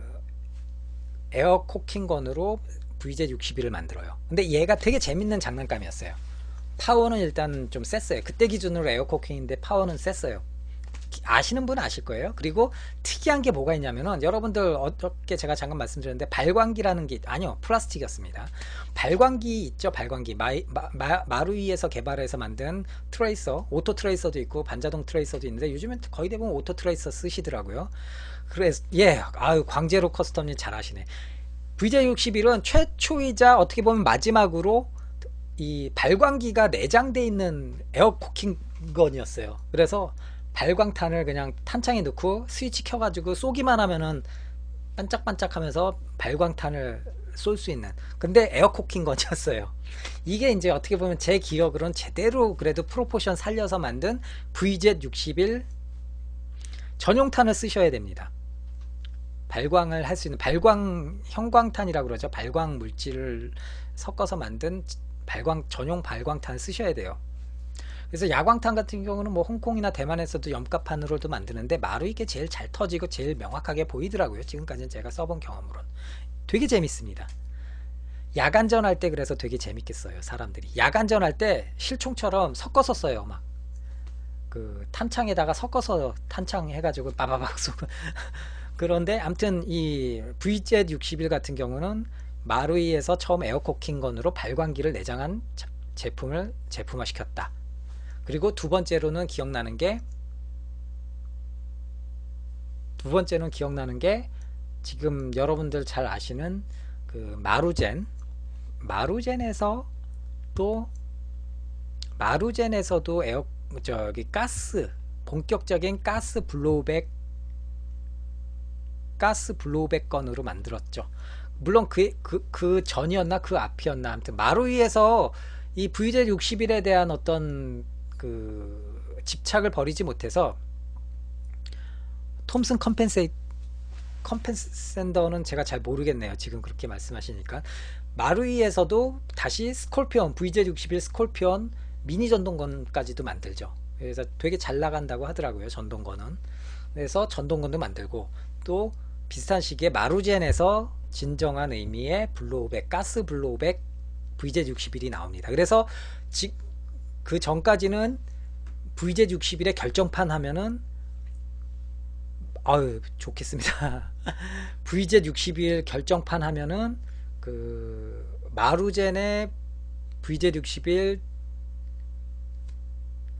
에어코킹건으로 VJ61을 만들어요. 근데 얘가 되게 재밌는 장난감이었어요. 파워는 일단 좀 셌어요. 그때 기준으로 에어코킹인데 파워는 셌어요. 아시는 분은 아실 거예요. 그리고 특이한 게 뭐가 있냐면은 여러분들 어떻게 제가 잠깐 말씀드렸는데 발광기라는 게 아니요 플라스틱이었습니다. 발광기 있죠. 발광기 마루이에서 개발해서 만든 트레이서 오토 트레이서도 있고 반자동 트레이서도 있는데 요즘엔 거의 대부분 오토 트레이서 쓰시더라고요. 그래서 광제로 커스텀님 잘 아시네. VJ61은 최초이자 어떻게 보면 마지막으로 이 발광기가 내장되어 있는 에어코킹건이었어요. 그래서 발광탄을 그냥 탄창에 넣고 스위치 켜가지고 쏘기만 하면은 반짝반짝하면서 발광탄을 쏠 수 있는 근데 에어코킹건이었어요. 이게 이제 어떻게 보면 제 기억으로는 제대로 그래도 프로포션 살려서 만든 VZ61 전용탄을 쓰셔야 됩니다. 발광을 할 수 있는 발광 형광탄이라고 그러죠. 발광 물질을 섞어서 만든 전용 발광탄을 쓰셔야 돼요. 그래서 야광탄 같은 경우는 뭐 홍콩이나 대만에서도 염가판으로도 만드는데 마루이게 제일 잘 터지고 제일 명확하게 보이더라고요. 지금까지는 제가 써본 경험으로는 되게 재밌습니다. 야간전 할 때 그래서 되게 재밌게 써요. 사람들이 야간전 할 때 실총처럼 섞어서 써요. 막 그 탄창에다가 섞어서 탄창 해가지고 빠바박 쏘고 그런데 아무튼 이 VZ61 같은 경우는 마루이에서 처음 에어코킹건으로 발광기를 내장한 제품을 제품화시켰다. 그리고 두 번째는 기억나는 게 지금 여러분들 잘 아시는 그 마루젠에서도 본격적인 가스 블로우백 건으로 만들었죠. 물론 그 전이었나 그 앞이었나 아무튼 마루이에서 이 VJ61에 대한 어떤 그 집착을 버리지 못해서 톰슨 컴펜센더는 제가 잘 모르겠네요. 지금 그렇게 말씀하시니까 마루이에서도 다시 스콜피온 VJ61 스콜피온 미니 전동건까지도 만들죠. 그래서 되게 잘 나간다고 하더라고요. 전동건은. 그래서 전동건도 만들고 또 비슷한 시기에 마루젠에서 진정한 의미의 가스 블로우백 VJ61이 나옵니다. 그래서 그 전까지는 VJ61의 결정판 하면은 좋겠습니다. VZ61 결정판 하면은 그 마루젠의 VZ61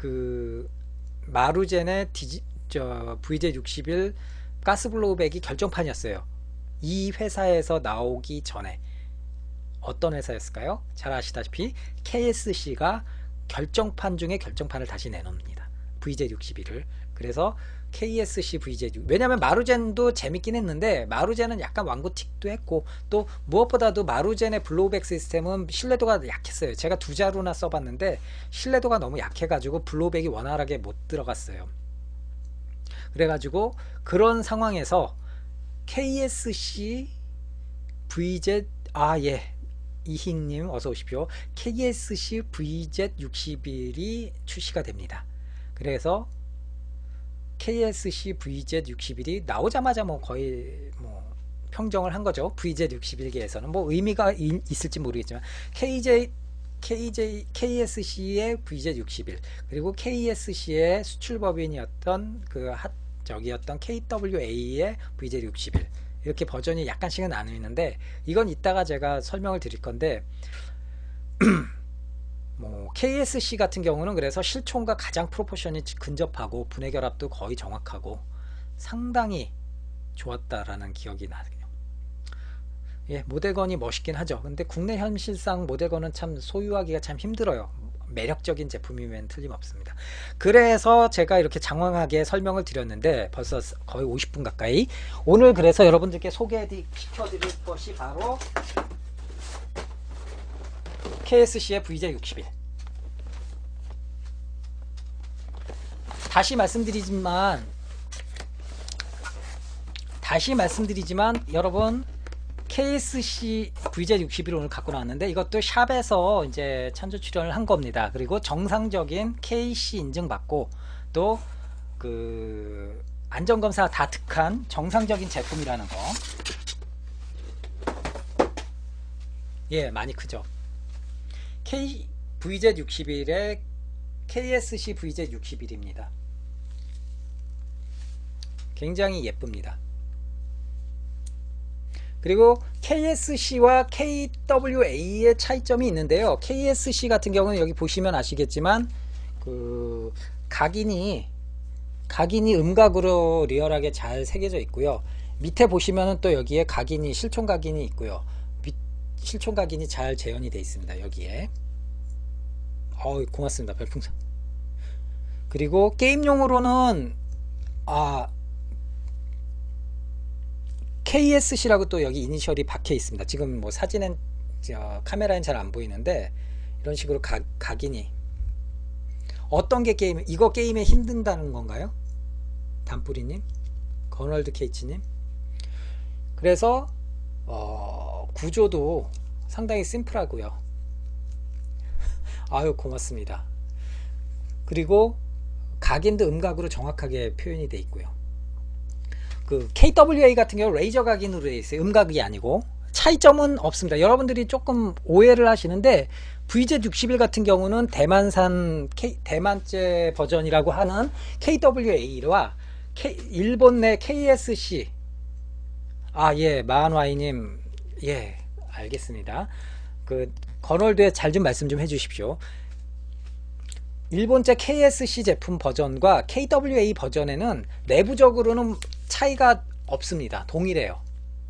그 마루젠의 VZ61 가스블로우백이 결정판이었어요. 이 회사에서 나오기 전에 어떤 회사였을까요? 잘 아시다시피 KSC가 결정판 중에 결정판을 다시 내놓습니다. VZ61을. 그래서 KSC VZ6, 왜냐면 마루젠도 재밌긴 했는데 마루젠은 약간 완구틱도 했고, 또 무엇보다도 마루젠의 블로우백 시스템은 신뢰도가 약했어요. 제가 두 자루나 써봤는데 신뢰도가 너무 약해가지고 블로우백이 원활하게 못 들어갔어요. 그래가지고 그런 상황에서 KSC VZ, 예, 이희님 어서 오십시오. KSC VZ61이 출시가 됩니다. 그래서 KSC VZ61이 나오자마자 뭐 거의 뭐 평정을 한 거죠. VZ61계에서는 뭐 의미가 있을지 모르겠지만 KSC의 VZ61, 그리고 KSC의 수출법인이었던 그 저기였던 KWA의 VZ61, 이렇게 버전이 약간씩은 나뉘는데 이건 이따가 제가 설명을 드릴 건데, 뭐 KSC 같은 경우는 그래서 실총과 가장 프로포션이 근접하고 분해 결합도 거의 정확하고 상당히 좋았다라는 기억이 나네요. 예, 모델건이 멋있긴 하죠. 근데 국내 현실상 모델건은 참 소유하기가 참 힘들어요. 매력적인 제품이면 틀림없습니다. 그래서 제가 이렇게 장황하게 설명을 드렸는데 벌써 거의 50분 가까이. 오늘 그래서 여러분들께 소개시켜드릴 것이 바로 KSC의 VJ61. 다시 말씀드리지만 여러분, KSC VJ61을 오늘 갖고 나왔는데 이것도 샵에서 이제 찬조 출연을 한 겁니다. 그리고 정상적인 KC 인증받고 또 그 안전검사 다 득한 정상적인 제품이라는 거. 예, 많이 크죠. VZ61의 KSC VZ61입니다. 굉장히 예쁩니다. 그리고 KSC와 KWA의 차이점이 있는데요. KSC 같은 경우는 여기 보시면 아시겠지만 그 각인이 음각으로 리얼하게 잘 새겨져 있고요. 밑에 보시면은 또 여기에 각인이, 실총 각인이 있고요. 실총 각인이 잘 재현이 되어 있습니다. 여기에. 고맙습니다. 별풍선. 그리고 게임용으로는 KSC라고 또 여기 이니셜이 박혀 있습니다. 지금 뭐 사진엔 카메라엔 잘 안 보이는데 이런 식으로 각인이. 어떤 게 이거 게임에 힘든다는 건가요? 담뿌리님, 건월드 케이치님. 그래서 구조도 상당히 심플하고요. 아유, 고맙습니다. 그리고 각인도 음각으로 정확하게 표현이 되어 있고요. 그 KWA 같은 경우 레이저 각인으로 되어 있어요. 음각이 아니고. 차이점은 없습니다. 여러분들이 조금 오해를 하시는데 VZ61 같은 경우는 대만제 버전이라고 하는 KWA와 일본 내 KSC. 예, 마한와이님, 예, 알겠습니다. 그 건월드에 잘 좀 말씀 좀 해주십시오. 일본제 KSC 제품 버전과 KWA 버전에는 내부적으로는 차이가 없습니다. 동일해요.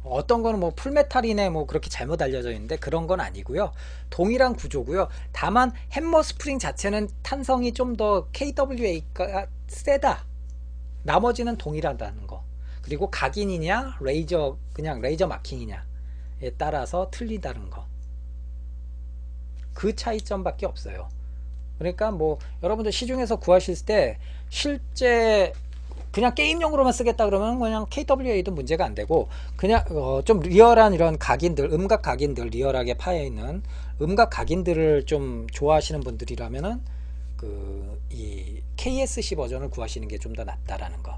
어떤 거는 뭐 풀메탈이네 뭐 그렇게 잘못 알려져 있는데 그런 건 아니고요. 동일한 구조고요. 다만 햄머 스프링 자체는 탄성이 좀 더 KWA가 세다. 나머지는 동일하다는 거. 그리고 각인이냐 레이저, 그냥 레이저 마킹이냐에 따라서 틀리다는 거. 그 차이점밖에 없어요. 그러니까 뭐 여러분들 시중에서 구하실 때 실제 그냥 게임용으로만 쓰겠다 그러면 그냥 KWA도 문제가 안 되고, 그냥 좀 리얼한 이런 각인들, 음각 각인들, 리얼하게 파여 있는 음각 각인들을 좀 좋아하시는 분들이라면은 이 KSC 버전을 구하시는 게 좀 더 낫다라는 거.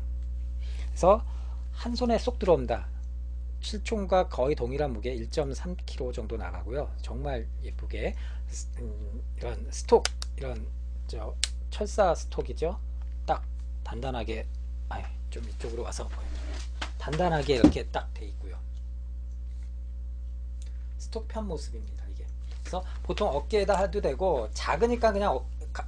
그래서 한 손에 쏙 들어온다. 실총과 거의 동일한 무게 1.3kg 정도 나가고요. 정말 예쁘게 이런 스톡, 이런 철사 스톡이죠. 딱 단단하게, 좀 이쪽으로 와서 단단하게 이렇게 딱 돼 있고요. 스톡 편 모습입니다. 이게. 그래서 보통 어깨에다 해도 되고, 작으니까 그냥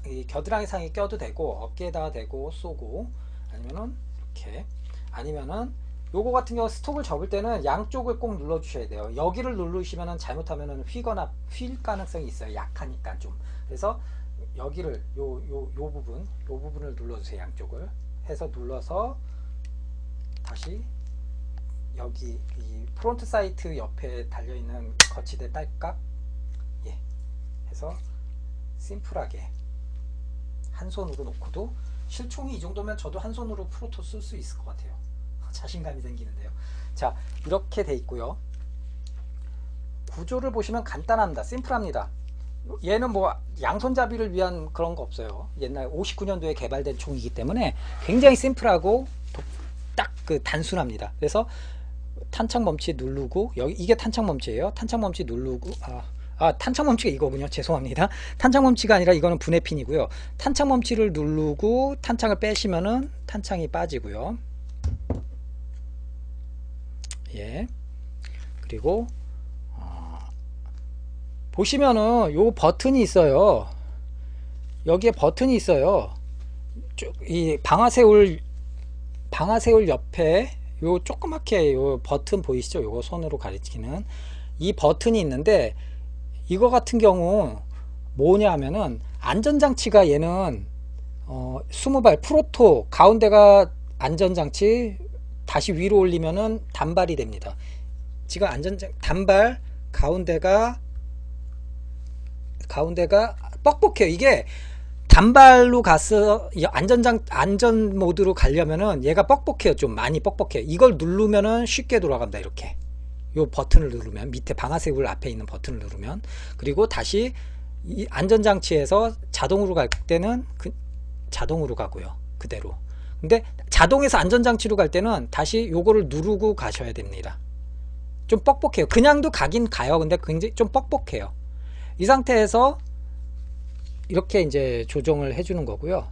이 겨드랑이 상에 껴도 되고 어깨에다 대고 쏘고, 아니면은 이렇게, 아니면은 요거 같은 경우 스톱을 접을 때는 양쪽을 꼭 눌러 주셔야 돼요. 여기를 누르시면은 잘못하면은 휘거나 휠 가능성이 있어요. 약하니까 좀. 그래서 여기를 요 부분을 눌러주세요. 양쪽을 해서 눌러서 다시 여기 이 프론트 사이트 옆에 달려있는 거치대 딸깍, 예, 해서 심플하게 한 손으로 놓고도, 실총이 이 정도면 저도 한 손으로 프로토 쓸 수 있을 것 같아요. 자신감이 생기는데요. 자, 이렇게 돼 있고요. 구조를 보시면 간단합니다. 심플합니다. 얘는 뭐 양손잡이를 위한 그런 거 없어요. 옛날 59년도에 개발된 총이기 때문에 굉장히 심플하고 딱 그 단순합니다. 그래서 탄창 멈치 누르고, 여기 이게 탄창 멈치예요. 탄창 멈치 누르고, 탄창 멈치가 이거군요. 죄송합니다. 탄창 멈치가 아니라 이거는 분해핀이고요. 탄창 멈치를 누르고 탄창을 빼시면은 탄창이 빠지고요. 예. 그리고 보시면은 요 버튼이 있어요. 여기에 버튼이 있어요. 이 방아쇠울 옆에 요 조그맣게 요 버튼 보이시죠? 요거 손으로 가리키는 이 버튼이 있는데, 이거 같은 경우 뭐냐 하면은 안전장치가 얘는 20발 프로토 가운데가 안전장치, 다시 위로 올리면은 단발이 됩니다. 지금 단발 가운데가 뻑뻑해요. 이게 단발로 가서 안전 모드로 가려면은 얘가 뻑뻑해요. 좀 많이 뻑뻑해요. 이걸 누르면은 쉽게 돌아갑니다. 이렇게 요 버튼을 누르면, 밑에 방아쇠울 앞에 있는 버튼을 누르면, 그리고 다시 이 안전장치에서 자동으로 갈 때는 자동으로 가고요. 그대로. 근데 자동에서 안전장치로 갈 때는 다시 요거를 누르고 가셔야 됩니다. 좀 뻑뻑해요. 그냥도 가긴 가요. 근데 굉장히 좀 뻑뻑해요. 이 상태에서 이렇게 이제 조정을 해주는 거고요.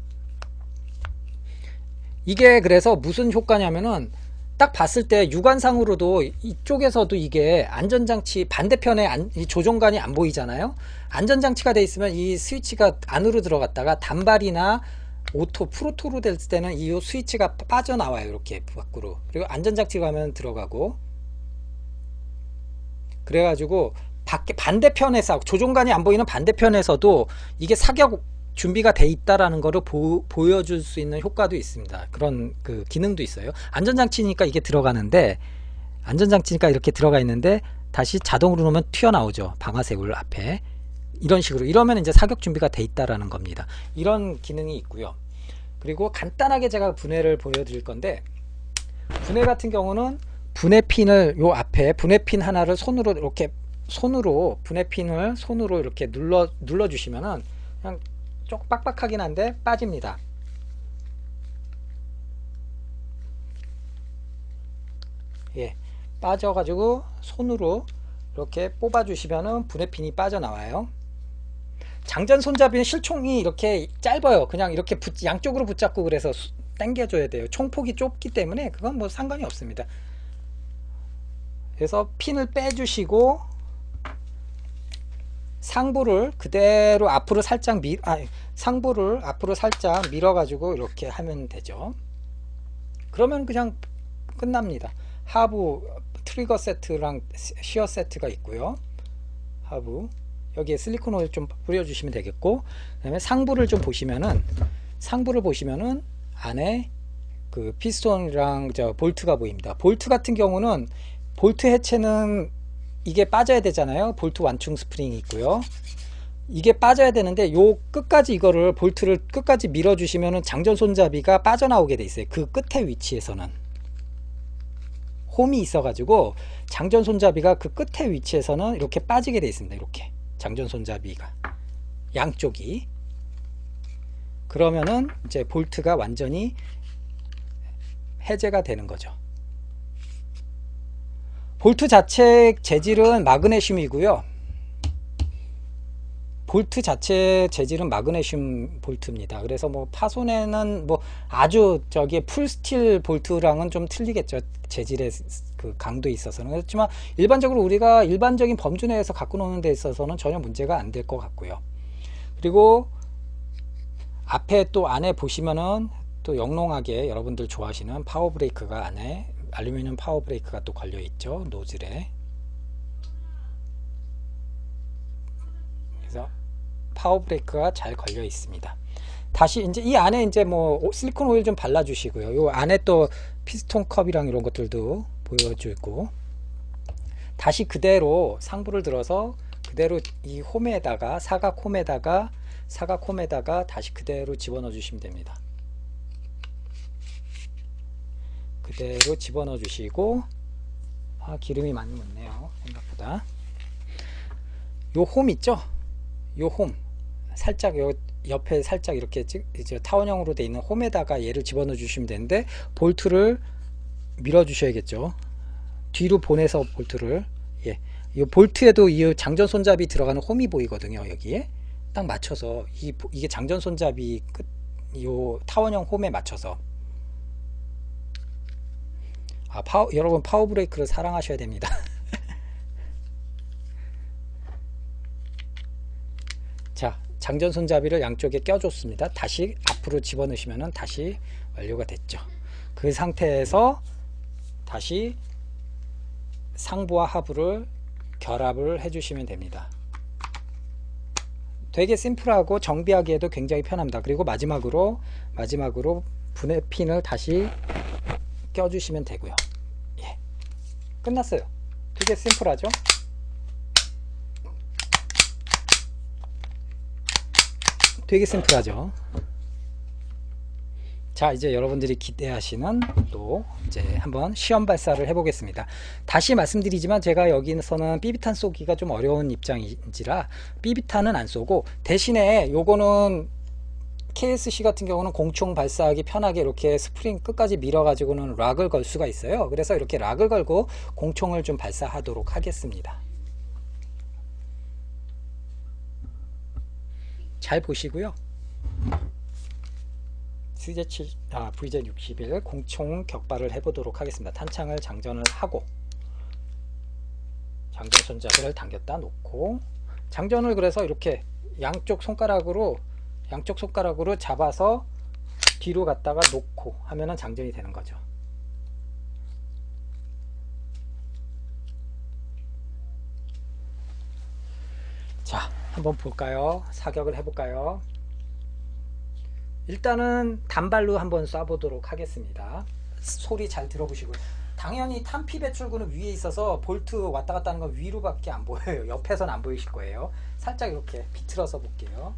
이게 그래서 무슨 효과냐면은, 딱 봤을 때 육안상으로도 이쪽에서도 이게 안전장치 반대편에 이 조종관이 안 보이잖아요. 안전장치가 돼 있으면 이 스위치가 안으로 들어갔다가 단발이나 오토, 프로토로 될 때는 이 스위치가 빠져나와요. 이렇게 밖으로. 그리고 안전장치가 가면 들어가고, 그래가지고 밖에 반대편에서, 조종관이 안 보이는 반대편에서도 이게 사격 준비가 돼 있다라는 거를 보여줄 수 있는 효과도 있습니다. 그런 그 기능도 있어요. 안전장치니까 이게 들어가는데, 안전장치니까 이렇게 들어가 있는데 다시 자동으로 놓으면 튀어나오죠. 방아쇠울 앞에. 이런 식으로. 이러면 이제 사격 준비가 돼 있다라는 겁니다. 이런 기능이 있고요. 그리고 간단하게 제가 분해를 보여드릴 건데, 분해 같은 경우는 분해핀을 요 앞에 분해핀 하나를 손으로 이렇게 분해핀을 손으로 이렇게 눌러 주시면은 그냥 쪽 빡빡하긴 한데 빠집니다. 예, 빠져가지고 손으로 이렇게 뽑아 주시면은 분해핀이 빠져나와요. 장전 손잡이는 실총이 이렇게 짧아요. 그냥 이렇게 양쪽으로 붙잡고 그래서 당겨줘야 돼요. 총폭이 좁기 때문에 그건 뭐 상관이 없습니다. 그래서 핀을 빼주시고 상부를 그대로 앞으로 살짝 상부를 앞으로 살짝 밀어가지고 이렇게 하면 되죠. 그러면 그냥 끝납니다. 하부 트리거 세트랑 시어 세트가 있고요. 하부 여기에 실리콘 오일 좀 뿌려주시면 되겠고, 그 다음에 상부를 보시면은 안에 그 피스톤이랑 볼트가 보입니다. 볼트 같은 경우는 볼트 해체는 이게 빠져야 되잖아요. 볼트 완충 스프링이 있고요. 이게 빠져야 되는데 요 끝까지 이거를 볼트를 끝까지 밀어 주시면은 장전 손잡이가 빠져나오게 돼 있어요. 그 끝에 위치에서는 홈이 있어 가지고 장전 손잡이가 그 끝에 위치에서는 이렇게 빠지게 돼 있습니다. 이렇게 장전 손잡이가 양쪽이. 그러면은 이제 볼트가 완전히 해제가 되는 거죠. 볼트 자체 재질은 마그네슘이고요. 볼트 자체 재질은 마그네슘 볼트입니다. 그래서 뭐 파손에는 뭐 아주 풀 스틸 볼트랑은 좀 틀리겠죠. 재질의 그 강도에 있어서는. 그렇지만 일반적으로 우리가 일반적인 범주 내에서 갖고 노는 데 있어서는 전혀 문제가 안 될 것 같고요. 그리고 앞에 또 안에 보시면은 또 영롱하게 여러분들 좋아하시는 파워 브레이크가 안에 알루미늄 파워 브레이크가 또 걸려 있죠. 노즐에. 그래서 파워 브레이크가 잘 걸려 있습니다. 다시 이제 이 안에 이제 뭐 실리콘 오일 좀 발라 주시고요. 요 안에 또 피스톤 컵이랑 이런 것들도 보여주고, 다시 그대로 상부를 들어서 그대로 이 홈에다가 사각 홈에다가 다시 그대로 집어넣어 주시면 됩니다. 그대로 집어넣어 주시고, 기름이 많이 묻네요. 생각보다. 요 홈 있죠? 요 홈 살짝 요 옆에 살짝 이렇게 이제 타원형으로 되어 있는 홈에다가 얘를 집어넣어 주시면 되는데, 볼트를 밀어 주셔야겠죠. 뒤로 보내서 볼트를, 이 볼트에도 이 장전 손잡이 들어가는 홈이 보이거든요. 여기에 딱 맞춰서 이게 장전 손잡이 끝, 요 타원형 홈에 맞춰서. 여러분 파워 브레이크를 사랑하셔야 됩니다. 자, 장전 손잡이를 양쪽에 껴줬습니다. 다시 앞으로 집어넣으시면 다시 완료가 됐죠. 그 상태에서 다시 상부와 하부를 결합을 해주시면 됩니다. 되게 심플하고 정비하기에도 굉장히 편합니다. 그리고 마지막으로 분해핀을 다시 껴주시면 되고요. 끝났어요. 되게 심플하죠? 되게 심플하죠. 자, 이제 여러분들이 기대하시는 또 이제 한번 시험 발사를 해보겠습니다. 다시 말씀드리지만 제가 여기서는 삐비탄 쏘기가 좀 어려운 입장인지라 삐비탄은 안 쏘고, 대신에 요거는 KSC 같은 경우는 공총 발사하기 편하게 이렇게 스프링 끝까지 밀어 가지고는 락을 걸 수가 있어요. 그래서 이렇게 락을 걸고 공총을 좀 발사하도록 하겠습니다. 잘 보시고요. VZ61 공총 격발을 해보도록 하겠습니다. 탄창을 장전을 하고, 장전 손잡이를 당겼다 놓고, 장전을 그래서 이렇게 양쪽 손가락으로 잡아서 뒤로 갔다가 놓고 하면은 장전이 되는 거죠. 자, 한번 볼까요? 사격을 해볼까요? 일단은 단발로 한번 쏴보도록 하겠습니다. 소리 잘 들어보시고요. 당연히 탄피 배출구는 위에 있어서 볼트 왔다 갔다 하는 건 위로밖에 안 보여요. 옆에서는 안 보이실 거예요. 살짝 이렇게 비틀어서 볼게요.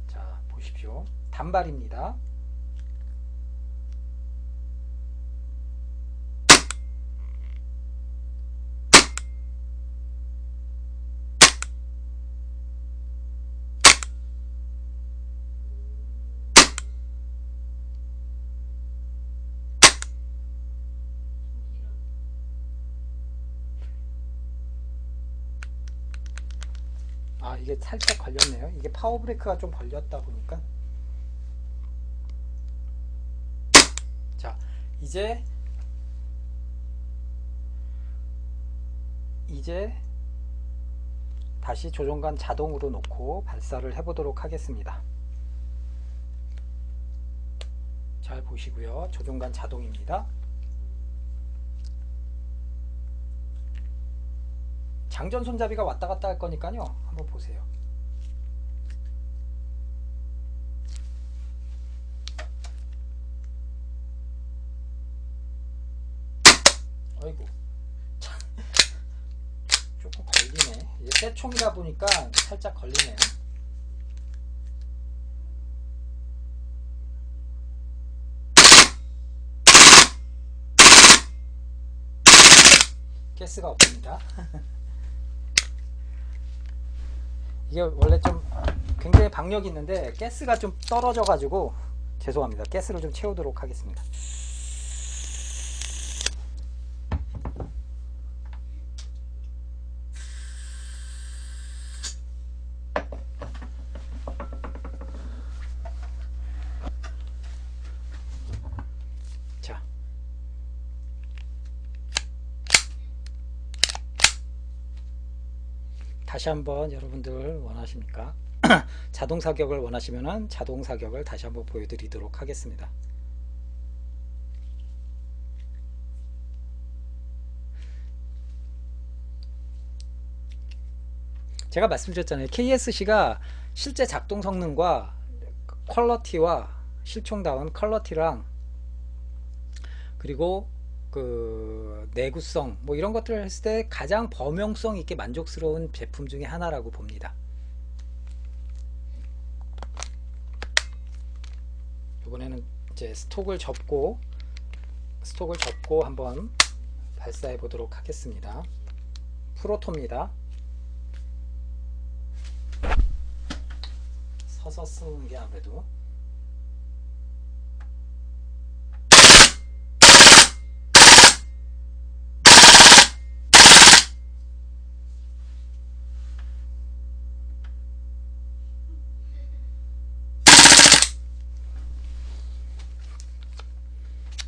자, 보십시오. 단발입니다. 이게 살짝 걸렸네요. 이게 파워 브레이크가 좀 걸렸다 보니까. 자, 이제 다시 조종관 자동으로 놓고 발사를 해보도록 하겠습니다. 잘 보시고요. 조종관 자동입니다. 장전 손잡이가 왔다 갔다 할 거니까요. 한번 보세요. 아이고, 조금 걸리네. 이게 새 총이다 보니까 살짝 걸리네요. 가스가 없습니다. 이게 원래 좀 굉장히 박력이 있는데 가스가 좀 떨어져 가지고 죄송합니다. 가스를 좀 채우도록 하겠습니다. 자, 다시 한번 여러분들 원하십니까? 자동 사격을 원하시면은 자동 사격을 다시 한번 보여드리도록 하겠습니다. 제가 말씀드렸잖아요. KSC가 실제 작동 성능과 퀄러티와 실총다운 퀄러티랑 그리고 그 내구성 뭐 이런 것들을 했을 때 가장 범용성 있게 만족스러운 제품 중에 하나라고 봅니다. 이번에는 이제 스톡을 접고 한번 발사해 보도록 하겠습니다. 프로토입니다. 서서 쓰는 게 아무래도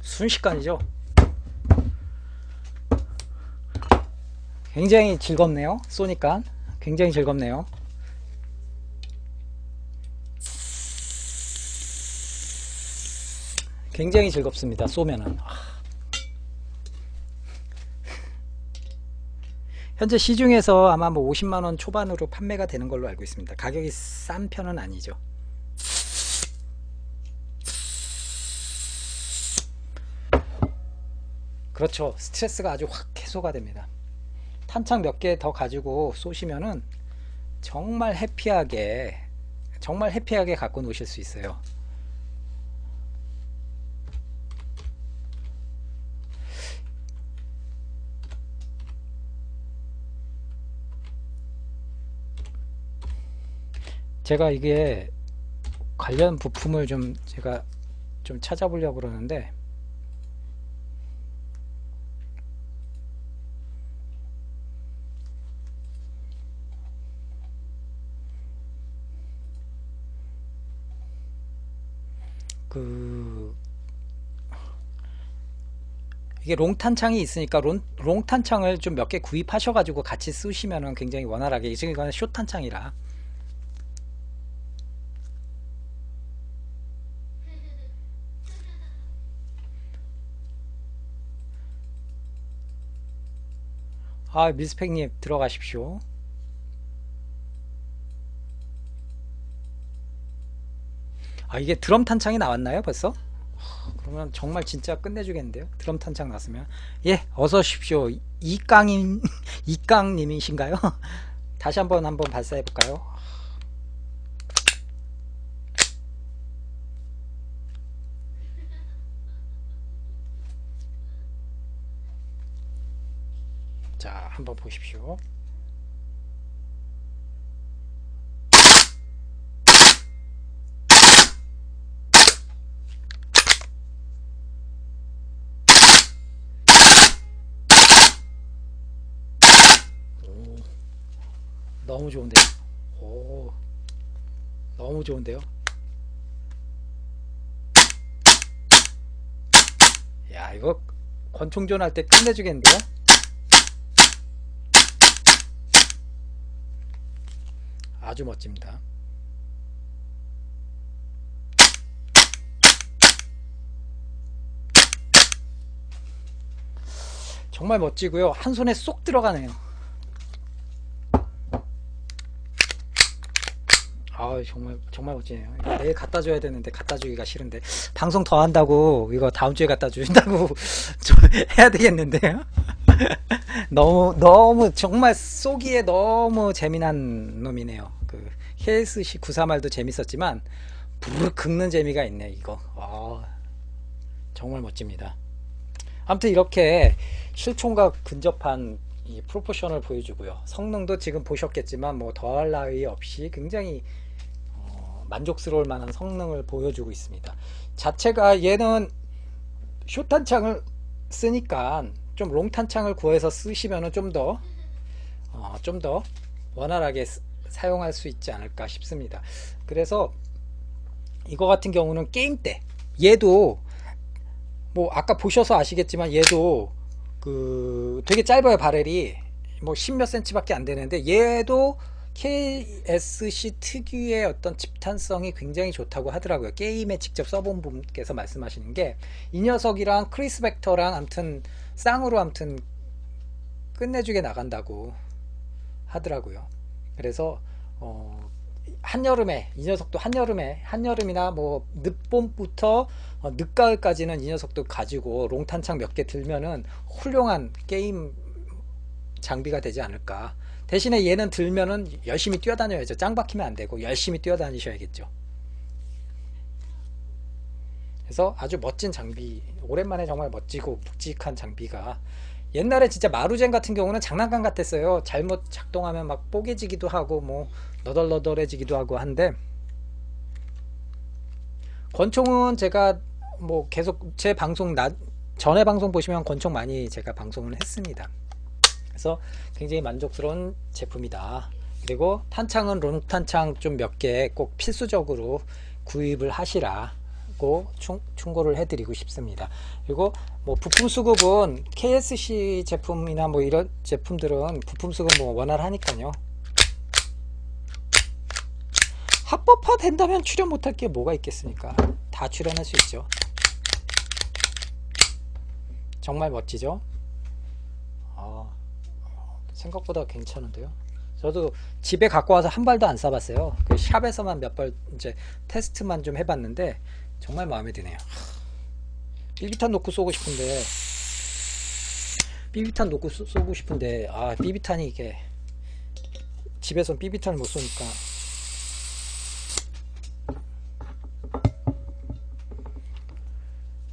순식간이죠. 굉장히 즐겁네요. 쏘니까 굉장히 즐겁네요. 굉장히 즐겁습니다. 쏘면은. 현재 시중에서 아마 뭐 50만원 초반으로 판매가 되는 걸로 알고 있습니다. 가격이 싼 편은 아니죠. 그렇죠. 스트레스가 아주 확 해소가 됩니다. 탄창 몇 개 더 가지고 쏘시면은 정말 해피하게 갖고 노실 수 있어요. 제가 이게 관련 부품을 제가 좀 찾아보려고 그러는데 이게 롱탄창이 있으니까 롱탄창을 좀 몇 개 구입하셔가지고 같이 쓰시면은 굉장히 원활하게, 지금 이거는 숏탄창이라. 밀스펙님 들어가십시오. 이게 드럼 탄창이 나왔나요 벌써? 그러면 정말 진짜 끝내주겠는데요. 드럼 탄창 나왔으면. 예, 어서 오십시오. 이깡님이신가요? 다시 한번 발사해 볼까요? 자, 한번 보십시오. 너무 좋은데요. 너무 좋은데요. 야, 이거 권총전 할 때 끝내주겠는데요. 아주 멋집니다. 정말 멋지고요. 한 손에 쏙 들어가네요. 정말 멋지네요. 이거 내일 갖다 줘야 되는데 갖다 주기가 싫은데, 방송 더 한다고 이거 다음 주에 갖다 주신다고 좀 해야 되겠는데요. 너무 정말 쏘기에 너무 재미난 놈이네요. 그 KSC 931도 재밌었지만 부르르 긁는 재미가 있네 이거. 정말 멋집니다. 아무튼 이렇게 실총과 근접한 이 프로포션을 보여주고요. 성능도 지금 보셨겠지만 뭐 더할 나위 없이 굉장히 만족스러울 만한 성능을 보여주고 있습니다. 자체가 얘는 숏탄창을 쓰니까 좀 롱탄창을 구해서 쓰시면은 좀 더 원활하게 사용할 수 있지 않을까 싶습니다. 그래서 이거 같은 경우는 게임 때, 얘도 뭐 아까 보셔서 아시겠지만 얘도 되게 짧아요. 바렐이 뭐 10몇 cm 밖에 안 되는데 얘도 KSC 특유의 어떤 집탄성이 굉장히 좋다고 하더라고요. 게임에 직접 써본 분께서 말씀하시는 게 이 녀석이랑 크리스 벡터랑 아무튼 쌍으로 아무튼 끝내주게 나간다고 하더라고요. 그래서 한여름에 이 녀석도 한여름이나 뭐 늦봄부터 늦가을까지는 이 녀석도 가지고 롱탄창 몇 개 들면은 훌륭한 게임 장비가 되지 않을까. 대신에 얘는 들면은 열심히 뛰어다녀야죠. 짱 박히면 안 되고 열심히 뛰어다니셔야겠죠. 그래서 아주 멋진 장비, 오랜만에 정말 멋지고 묵직한 장비가, 옛날에 진짜 마루젠 같은 경우는 장난감 같았어요. 잘못 작동하면 막 뽀개지기도 하고 뭐 너덜너덜해지기도 하고 한데, 권총은 제가 뭐 계속 제 방송 전에 방송 보시면 권총 많이 제가 방송을 했습니다. 그래서 굉장히 만족스러운 제품이다. 그리고 탄창은 롱탄창 좀 몇 개 꼭 필수적으로 구입을 하시라고 충고를 해드리고 싶습니다. 그리고 뭐 부품 수급은 KSC 제품이나 뭐 이런 제품들은 부품 수급 뭐 원활하니까요. 합법화 된다면 출연 못할 게 뭐가 있겠습니까? 다 출연할 수 있죠. 정말 멋지죠? 생각보다 괜찮은데요. 저도 집에 갖고 와서 한 발도 안 쏴봤어요. 그 샵에서만 몇 발 이제 테스트만 좀 해봤는데 정말 마음에 드네요. 비비탄 놓고 쏘고 싶은데 비비탄이 이게 집에선 비비탄을 못 쏘니까.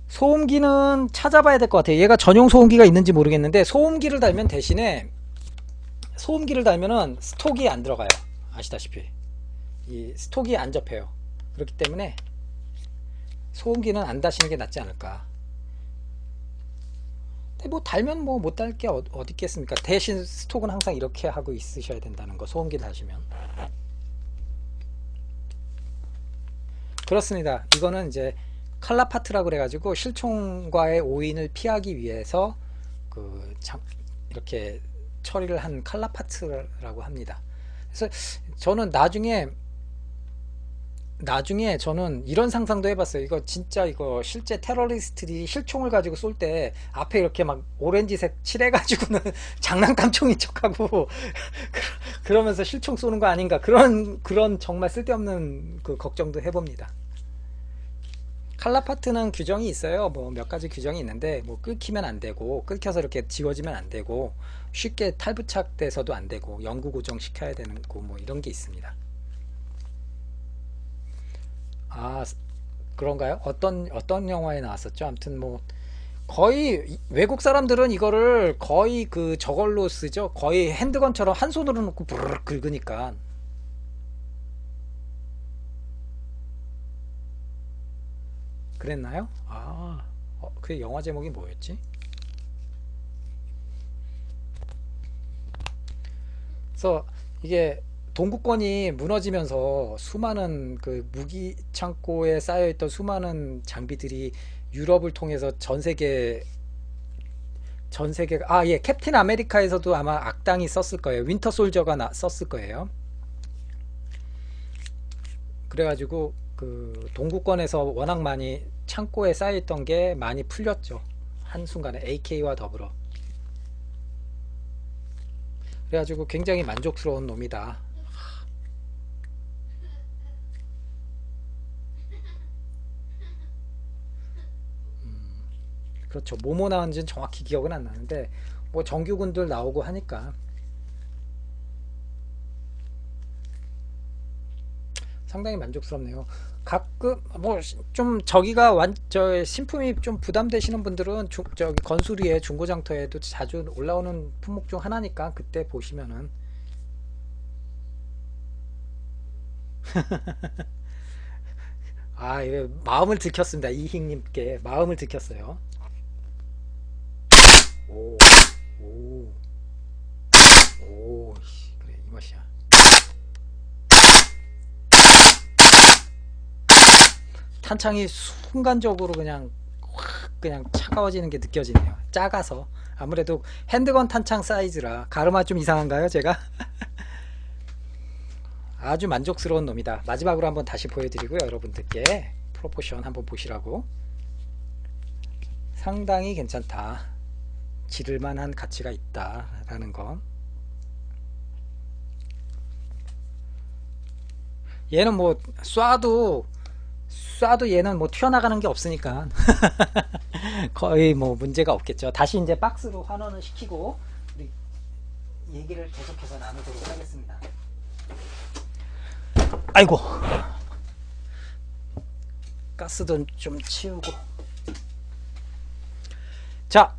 소음기는 찾아봐야 될 것 같아요. 얘가 전용 소음기가 있는지 모르겠는데 소음기를 달면은 스톡이 안 들어가요. 아시다시피 이 스톡이 안 접해요. 그렇기 때문에 소음기는 안 다시는 게 낫지 않을까. 근데 뭐 달면 뭐 못 달 게 어디 있겠습니까. 대신 스톡은 항상 이렇게 하고 있으셔야 된다는 거, 소음기 다시면. 그렇습니다. 이거는 이제 칼라파트라고 그래가지고 실총과의 오인을 피하기 위해서 이렇게 처리를 한 칼라파트라고 합니다. 그래서 저는 나중에 저는 이런 상상도 해봤어요. 이거 진짜 실제 테러리스트들이 실총을 가지고 쏠 때 앞에 이렇게 막 오렌지색 칠해가지고는 장난감 총인 척하고 그러면서 실총 쏘는 거 아닌가, 그런 정말 쓸데없는 그 걱정도 해봅니다. 칼라파트는 규정이 있어요. 뭐 몇 가지 규정이 있는데, 뭐 끊기면 안 되고, 끊겨서 이렇게 지워지면 안 되고, 쉽게 탈부착돼서도 안 되고, 영구 고정 시켜야 되는 거, 뭐 이런 게 있습니다. 아, 그런가요? 어떤 영화에 나왔었죠? 아무튼 뭐 거의 외국 사람들은 이거를 거의 저걸로 쓰죠. 거의 핸드건처럼 한 손으로 놓고 부르르 긁으니까. 그랬나요? 그 영화 제목이 뭐였지? 그래서 이게 동구권이 무너지면서 수많은 그 무기 창고에 쌓여있던 수많은 장비들이 유럽을 통해서 예, 캡틴 아메리카에서도 아마 악당이 썼을 거예요. 윈터 솔저가 썼을 거예요. 그래가지고 그 동구권에서 워낙 많이 창고에 쌓여있던 게 많이 풀렸죠. 한순간에 AK와 더불어. 그래가지고 굉장히 만족스러운 놈이다. 그렇죠. 뭐뭐 나왔는지는 정확히 기억은 안 나는데 뭐 정규군들 나오고 하니까 상당히 만족스럽네요. 가끔 뭐 좀 저기가 저 신품이 좀 부담되시는 분들은 저기 건수리에 중고장터에도 자주 올라오는 품목 중 하나니까 그때 보시면은 예, 마음을 들켰습니다. 이희님께 마음을 들켰어요. 오, 오, 오, 그래, 이 맛이야. 탄창이 순간적으로 그냥 차가워지는 게 느껴지네요. 작아서. 아무래도 핸드건 탄창 사이즈라. 가르마 좀 이상한가요, 제가? 아주 만족스러운 놈이다. 마지막으로 한번 다시 보여드리고요. 여러분들께 프로포션 한번 보시라고. 상당히 괜찮다. 지를만한 가치가 있다라는 거. 얘는 뭐 쏴도 얘는 뭐 튀어나가는 게 없으니까 거의 뭐 문제가 없겠죠. 다시 이제 박스로 환원을 시키고 우리 얘기를 계속해서 나누도록 하겠습니다. 아이고, 가스도 좀 치우고. 자,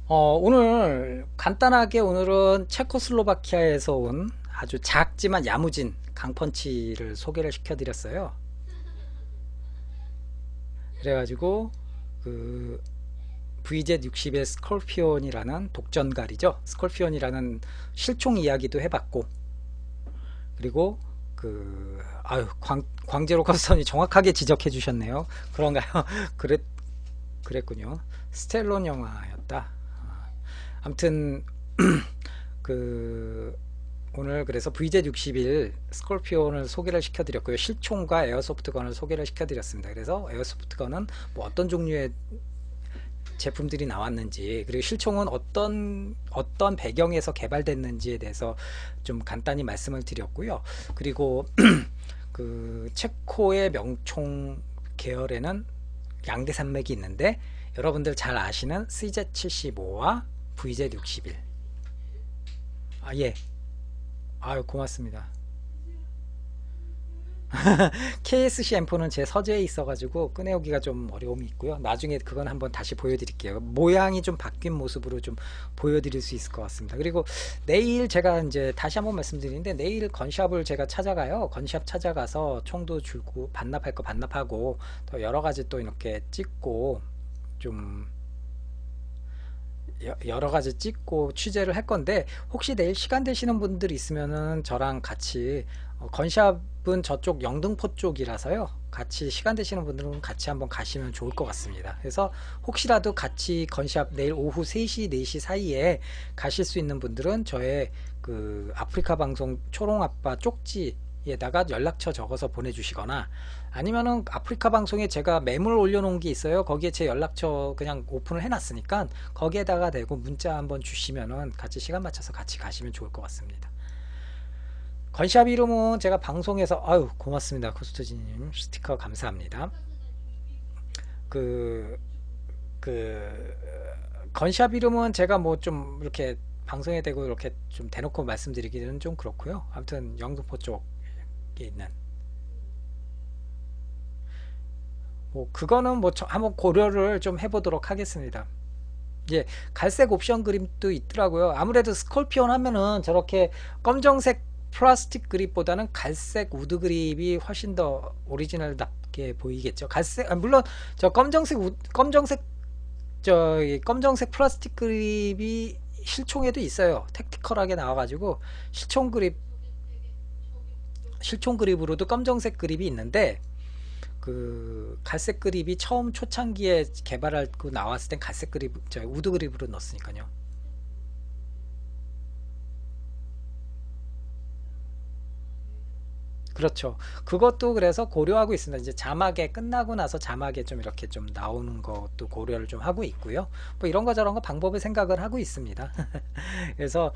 오늘 간단하게 오늘은 체코슬로바키아에서 온 아주 작지만 야무진 강펀치를 소개를 시켜드렸어요. 그래가지고 그 VZ60의 스콜피온이라는 독전갈이죠. 스콜피온이라는 실총 이야기도 해봤고, 그리고 그 광제로 커스턴이 정확하게 지적해 주셨네요. 그런가요? 그랬군요. 스텔론 영화였다. 아무튼 그 오늘 그래서 VZ61 스콜피온을 소개를 시켜드렸고요. 실총과 에어소프트건을 소개를 시켜드렸습니다. 그래서 에어소프트건은 뭐 어떤 종류의 제품들이 나왔는지, 그리고 실총은 어떤 배경에서 개발됐는지에 대해서 좀 간단히 말씀을 드렸고요. 그리고 그 체코의 명총 계열에는 양대 산맥이 있는데 여러분들 잘 아시는 CZ75와 VZ61. 예. 아유, 고맙습니다. KSC M4는 제 서재에 있어가지고 꺼내오기가 좀 어려움이 있고요. 나중에 그건 한번 다시 보여드릴게요. 모양이 좀 바뀐 모습으로 좀 보여드릴 수 있을 것 같습니다. 그리고 내일 제가 이제 다시 한번 말씀드리는데, 내일 건샵을 제가 찾아가요. 건샵 찾아가서 총도 주고 반납할 거 반납하고 또 여러가지 또 이렇게 찍고 좀 여러가지 찍고 취재를 할 건데, 혹시 내일 시간 되시는 분들 있으면은 저랑 같이 건샵은 저쪽 영등포 쪽이라서요, 같이 시간 되시는 분들은 같이 한번 가시면 좋을 것 같습니다. 그래서 혹시라도 같이 건샵 내일 오후 3시 4시 사이에 가실 수 있는 분들은 저의 그 아프리카 방송 초롱아빠 쪽지에다가 연락처 적어서 보내주시거나, 아니면은 아프리카 방송에 제가 매물 올려놓은 게 있어요. 거기에 제 연락처 그냥 오픈을 해놨으니까 거기에다가 대고 문자 한번 주시면은 같이 시간 맞춰서 같이 가시면 좋을 것 같습니다. 건샵 이름은 제가 방송에서, 아유 고맙습니다. 코스트지님 스티커 감사합니다. 그 건샵 이름은 제가 뭐 좀 이렇게 방송에 대고 이렇게 좀 대놓고 말씀드리기는 좀 그렇고요. 아무튼 영등포 쪽에 있는 뭐 그거는 뭐 한번 고려를 좀 해보도록 하겠습니다. 예, 갈색 옵션 그립도 있더라고요. 아무래도 스콜피온 하면은 저렇게 검정색 플라스틱 그립보다는 갈색 우드 그립이 훨씬 더 오리지널답게 보이겠죠. 갈색, 물론 저 검정색 플라스틱 그립이 실총에도 있어요. 택티컬하게 나와가지고 실총 그립으로도 검정색 그립이 있는데, 그 갈색 그립이 처음 초창기에 개발하고 나왔을 땐 갈색 그립, 우드 그립으로 넣었으니까요. 그렇죠. 그것도 그래서 고려하고 있습니다. 이제 자막에 끝나고 나서 자막에 좀 이렇게 좀 나오는 것도 고려를 좀 하고 있고요. 뭐 이런 거 저런 거 방법을 생각을 하고 있습니다. 그래서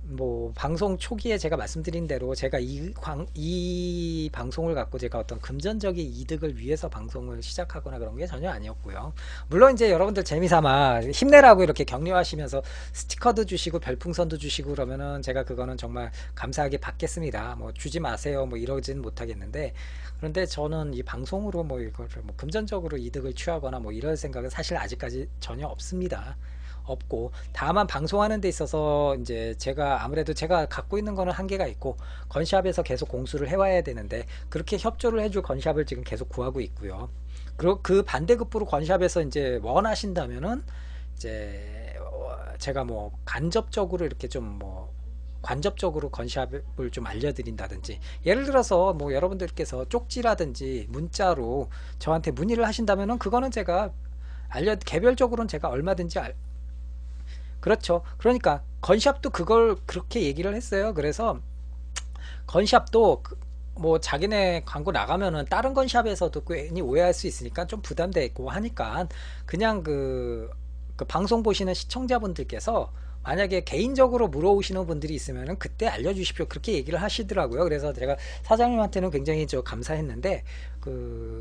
뭐 방송 초기에 제가 말씀드린 대로 제가 이 방송을 갖고 제가 어떤 금전적인 이득을 위해서 방송을 시작하거나 그런 게 전혀 아니었고요. 물론 이제 여러분들 재미삼아 힘내라고 이렇게 격려하시면서 스티커도 주시고 별풍선도 주시고 그러면은 제가 그거는 정말 감사하게 받겠습니다. 뭐 주지 마세요 뭐 이러진 못하겠는데, 그런데 저는 이 방송으로 뭐 이거를 뭐 금전적으로 이득을 취하거나 뭐 이런 생각은 사실 아직까지 전혀 없습니다. 없고, 다만 방송하는 데 있어서 이제 제가 아무래도 제가 갖고 있는 거는 한계가 있고 건샵에서 계속 공수를 해와야 되는데, 그렇게 협조를 해줄 건샵을 지금 계속 구하고 있고요. 그리고 그 반대급부로 건샵에서 이제 원하신다면은 이제 제가 뭐 간접적으로 이렇게 좀 뭐 관접적으로 건샵을 좀 알려드린다든지, 예를 들어서 뭐 여러분들께서 쪽지라든지 문자로 저한테 문의를 하신다면은 그거는 제가 개별적으로는 제가 얼마든지 그렇죠. 그러니까 건샵도 그걸 그렇게 얘기를 했어요. 그래서 건샵도 뭐 자기네 광고 나가면은 다른 건샵에서도 괜히 오해할 수 있으니까 좀 부담돼 있고 하니까 그냥 그 방송 보시는 시청자분들께서 만약에 개인적으로 물어오시는 분들이 있으면은 그때 알려주십시오. 그렇게 얘기를 하시더라고요. 그래서 제가 사장님한테는 굉장히 감사했는데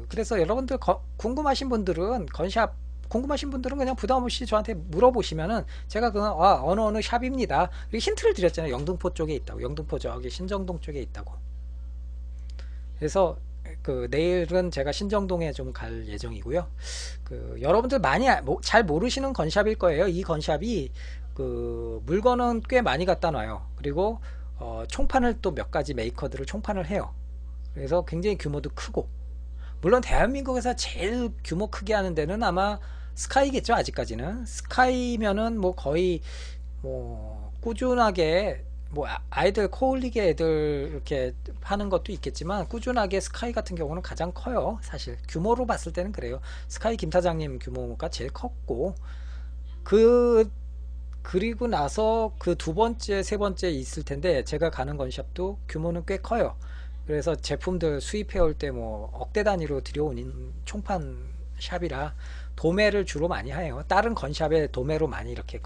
그래서 여러분들 궁금하신 분들은 건샵 궁금하신 분들은 그냥 부담 없이 저한테 물어보시면은 제가 그냥 어느 샵입니다. 그리고 힌트를 드렸잖아요. 영등포 쪽에 있다고. 영등포 저기 신정동 쪽에 있다고. 그래서 내일은 제가 신정동에 좀 갈 예정이고요. 여러분들 많이 잘 모르시는 건샵일 거예요. 이 건샵이 물건은 꽤 많이 갖다 놔요. 그리고 총판을 또 몇 가지 메이커들을 총판을 해요. 그래서 굉장히 규모도 크고, 물론 대한민국에서 제일 규모 크게 하는 데는 아마 스카이겠죠. 아직까지는 스카이면은 뭐 거의 뭐 꾸준하게 뭐 아이들 코올리게 애들 이렇게 하는 것도 있겠지만 꾸준하게 스카이 같은 경우는 가장 커요. 사실 규모로 봤을 때는 그래요. 스카이 김 사장님 규모가 제일 컸고, 그 그리고 나서 그 두 번째 세 번째 있을 텐데, 제가 가는 건샵도 규모는 꽤 커요. 그래서 제품들 수입해 올 때 뭐 억대 단위로 들여오는 총판 샵이라 도매를 주로 많이 해요. 다른 건샵에 도매로 많이 이렇게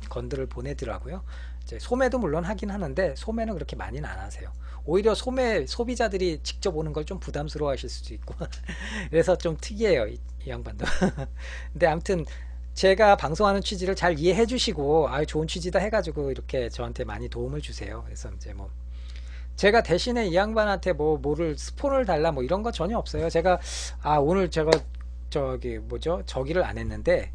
건들을 보내더라고요. 이제 소매도 물론 하긴 하는데 소매는 그렇게 많이는 안 하세요. 오히려 소비자들이 직접 오는 걸 좀 부담스러워 하실 수도 있고 그래서 좀 특이해요, 이 양반도. 근데 아무튼 제가 방송하는 취지를 잘 이해해 주시고 좋은 취지다 해가지고 이렇게 저한테 많이 도움을 주세요. 그래서 이제 뭐 제가 대신에 이 양반한테 뭐를 스폰을 달라 뭐 이런 거 전혀 없어요. 제가 오늘 제가 저기 뭐죠, 저기를 안 했는데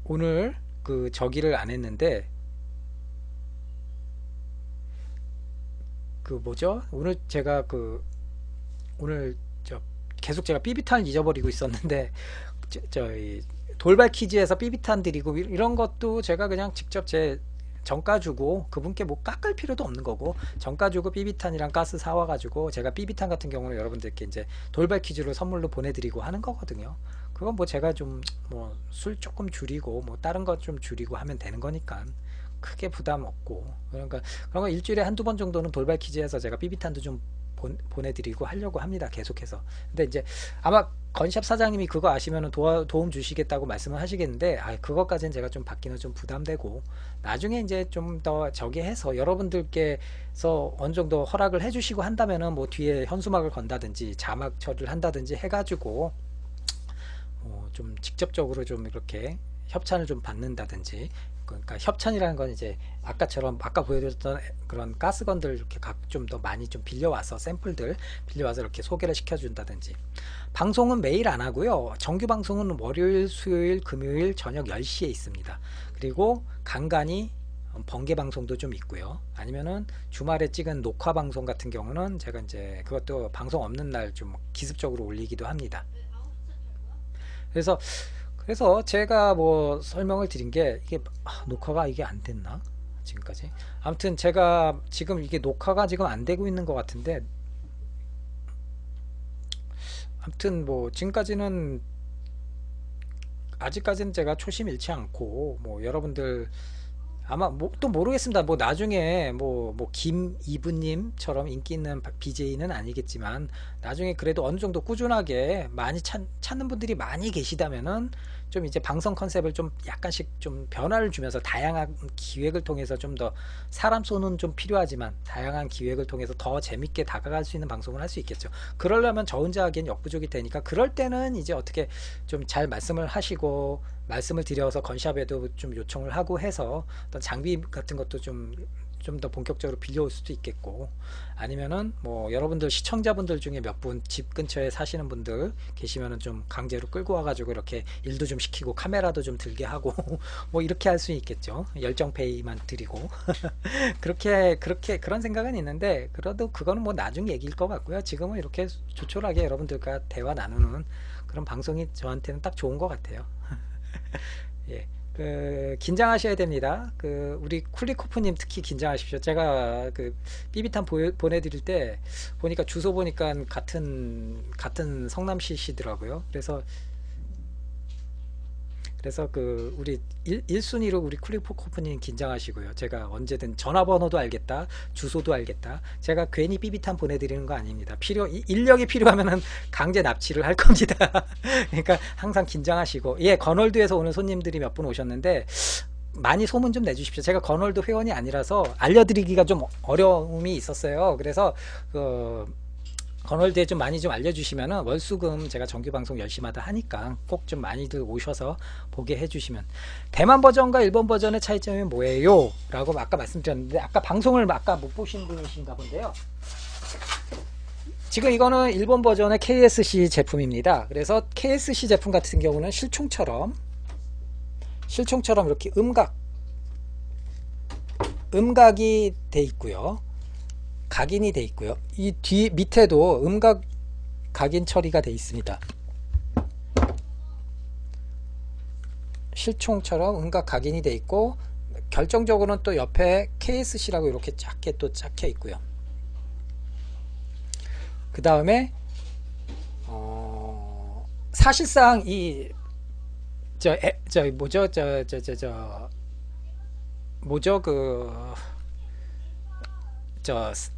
오늘 저기를 안 했는데 뭐죠, 오늘 제가 오늘 계속 제가 삐비탄을 잊어버리고 있었는데 저희 돌발 퀴즈에서 삐비탄 드리고 이런 것도 제가 그냥 직접 제 정가 주고, 그분께 뭐 깎을 필요도 없는 거고 정가 주고 삐비탄이랑 가스 사와 가지고 제가 삐비탄 같은 경우는 여러분들께 이제 돌발 퀴즈로 선물로 보내드리고 하는 거거든요. 그건 뭐 제가 좀 뭐 술 조금 줄이고 뭐 다른 것 좀 줄이고 하면 되는 거니까 크게 부담 없고, 그러니까 그런 거 일주일에 한두 번 정도는 돌발 퀴즈에서 제가 삐비탄도 좀 보내드리고 하려고 합니다. 계속해서. 근데 이제 아마 건샵 사장님이 그거 아시면은 도움 주시겠다고 말씀을 하시겠는데, 그것까지는 제가 좀 받기는 좀 부담되고, 나중에 이제 좀 더 저기 해서 여러분들께서 어느 정도 허락을 해주시고 한다면은 뭐 뒤에 현수막을 건다든지 자막 처리를 한다든지 해가지고 좀 직접적으로 좀 이렇게 협찬을 좀 받는다든지. 그러니까 협찬이라는 건 이제 아까처럼 아까 보여드렸던 그런 가스건들 이렇게 좀 더 많이 좀 빌려와서 샘플들 빌려와서 이렇게 소개를 시켜준다든지. 방송은 매일 안 하고요. 정규 방송은 월요일, 수요일, 금요일 저녁 10시에 있습니다. 그리고 간간히 번개 방송도 좀 있고요. 아니면은 주말에 찍은 녹화 방송 같은 경우는 제가 이제 그것도 방송 없는 날 좀 기습적으로 올리기도 합니다. 그래서 제가 뭐 설명을 드린 게 이게 녹화가 이게 안 됐나 지금까지. 아무튼 제가 지금 이게 녹화가 지금 안 되고 있는 것 같은데, 아무튼 뭐 지금까지는 아직까지는 제가 초심 잃지 않고 뭐 여러분들 아마 뭐 또 모르겠습니다. 뭐 나중에 뭐 김이브님처럼 인기 있는 BJ는 아니겠지만 나중에 그래도 어느 정도 꾸준하게 많이 찾는 분들이 많이 계시다면은 좀 이제 방송 컨셉을 좀 약간씩 좀 변화를 주면서 다양한 기획을 통해서 좀 더 사람 쏘는 좀 필요하지만 다양한 기획을 통해서 더 재밌게 다가갈 수 있는 방송을 할 수 있겠죠. 그러려면 저 혼자 하기엔 역부족이 되니까 그럴 때는 이제 어떻게 좀 잘 말씀을 하시고 말씀을 드려서 건샵에도 좀 요청을 하고 해서 어떤 장비 같은 것도 좀 더 본격적으로 빌려올 수도 있겠고, 아니면은 뭐 여러분들 시청자분들 중에 몇 분 집 근처에 사시는 분들 계시면은 좀 강제로 끌고 와가지고 이렇게 일도 좀 시키고 카메라도 좀 들게 하고 뭐 이렇게 할 수 있겠죠. 열정페이만 드리고 그렇게 그런 생각은 있는데, 그래도 그거는 뭐 나중 얘기일 것 같고요. 지금은 이렇게 조촐하게 여러분들과 대화 나누는 그런 방송이 저한테는 딱 좋은 것 같아요. 예. 긴장하셔야 됩니다. 우리 쿨리코프님 특히 긴장하십시오. 제가 삐비탄 보내드릴 때 보니까 주소 보니까 같은 성남시시더라고요. 그래서 그 우리 1순위로 우리 클리포코프님 긴장하시고요. 제가 언제든 전화번호도 알겠다, 주소도 알겠다. 제가 괜히 삐비탄 보내드리는 거 아닙니다. 인력이 필요하면은 강제 납치를 할 겁니다. 그러니까 항상 긴장하시고. 예, 건월드에서 오는 손님들이 몇 분 오셨는데 많이 소문 좀 내주십시오. 제가 건월드 회원이 아니라서 알려드리기가 좀 어려움이 있었어요. 그래서 건월드에 좀 많이 좀 알려주시면은 월수금 제가 정규 방송 열심히 하다 하니까 꼭 좀 많이들 오셔서 보게 해주시면. 대만 버전과 일본 버전의 차이점이 뭐예요? 라고 아까 말씀드렸는데, 아까 방송을 아까 못 보신 분이신가 본데요. 지금 이거는 일본 버전의 KSC 제품입니다. 그래서 KSC 제품 같은 경우는 실총처럼 이렇게 음각이 돼 있고요. 각인이 돼 있고요. 이 뒤 밑에도 음각 각인 처리가 돼 있습니다. 실총처럼 음각 각인이 돼 있고, 결정적으로는 또 옆에 KSC라고 이렇게 작게 또 작혀 있고요. 그 다음에 사실상 이 저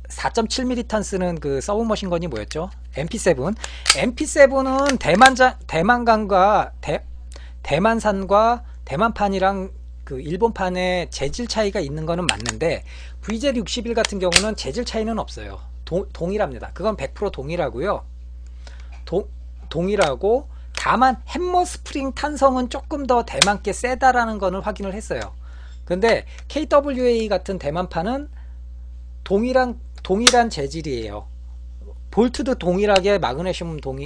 4.7mm 쓰는 그 서브머신건이 뭐였죠? MP7. MP7은 대만간과 대만산과 대만판이랑 그 일본판의 재질 차이가 있는 거는 맞는데, VZ61 같은 경우는 재질 차이는 없어요. 동일합니다. 그건 100% 동일하고요. 동일하고, 다만 햄머 스프링 탄성은 조금 더 대만께 세다라는 거는 확인을 했어요. 근데 KWA 같은 대만판은 동일한 재질이에요. 볼트도 동일하게 마그네슘이고,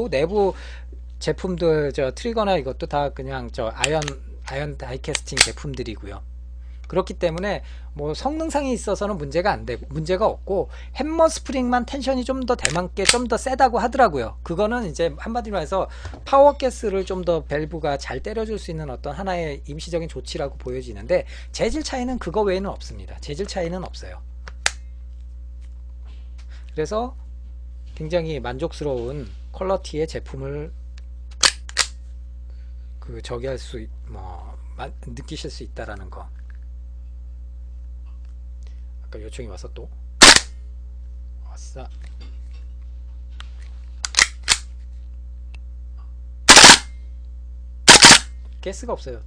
내부 제품들 트리거나 이것도 다 그냥 아연 다이캐스팅 제품들이고요. 그렇기 때문에 뭐 성능상에 있어서는 문제가 없고, 햄머 스프링만 텐션이 좀 더 대만께 좀 더 세다고 하더라고요. 그거는 이제 한마디로 해서 파워 가스를 좀 더 밸브가 잘 때려줄 수 있는 어떤 하나의 임시적인 조치라고 보여지는데, 재질 차이는 그거 외에는 없습니다. 재질 차이는 없어요. 그래서 굉장히 만족스러운 퀄러티의 제품을 느끼실 수 있다라는 거. 아까 요청이 와서 또 왔어. 가스가 없어요.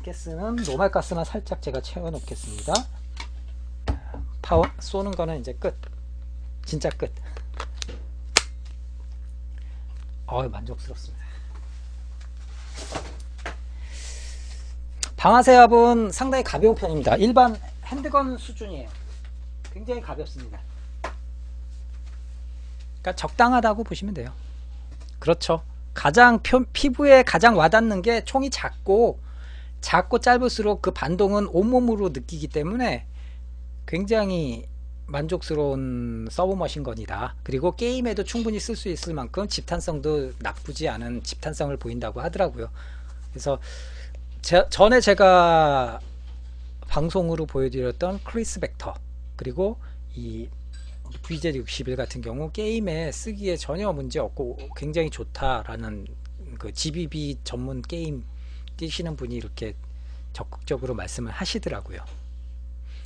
가스는 노말 가스만 살짝 제가 채워 놓겠습니다. 파워 쏘는 거는 이제 끝. 진짜 끝. 만족스럽습니다. 방아쇠압은 상당히 가벼운 편입니다. 일반 핸드건 수준이에요. 굉장히 가볍습니다. 그러니까 적당하다고 보시면 돼요. 그렇죠. 피부에 가장 와닿는 게 총이 작고 짧을수록 그 반동은 온몸으로 느끼기 때문에 굉장히 만족스러운 서브머신건이다. 그리고 게임에도 충분히 쓸 수 있을 만큼 집탄성도 나쁘지 않은 집탄성을 보인다고 하더라고요. 그래서 전에 제가 방송으로 보여드렸던 크리스 벡터, 그리고 이 VZ61 같은 경우 게임에 쓰기에 전혀 문제 없고 굉장히 좋다라는 그 GBB 전문 게임 뛰시는 분이 이렇게 적극적으로 말씀을 하시더라고요.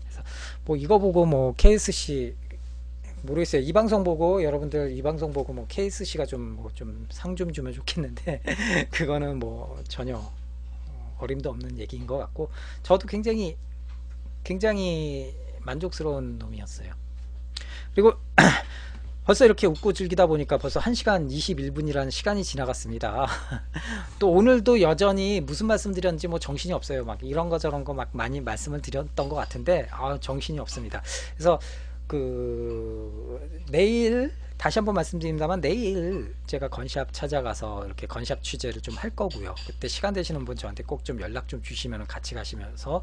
그래서 뭐 이거 보고 뭐 KSC 모르겠어요. 이 방송 보고 여러분들 이 방송 보고 뭐 KSC가 좀 상 좀 주면 좋겠는데 그거는 뭐 전혀 어림도 없는 얘기인 것 같고, 저도 굉장히 만족스러운 놈이었어요. 그리고 벌써 이렇게 웃고 즐기다 보니까 벌써 1시간 21분이라는 시간이 지나갔습니다. 또 오늘도 여전히 무슨 말씀 드렸는지 뭐 정신이 없어요. 막 이런 거 저런 거 막 많이 말씀을 드렸던 것 같은데 정신이 없습니다. 그래서 내일 다시 한번 말씀드립니다만, 내일 제가 건샵 찾아가서 이렇게 건샵 취재를 좀 할 거고요. 그때 시간 되시는 분 저한테 꼭 좀 연락 좀 주시면 같이 가시면서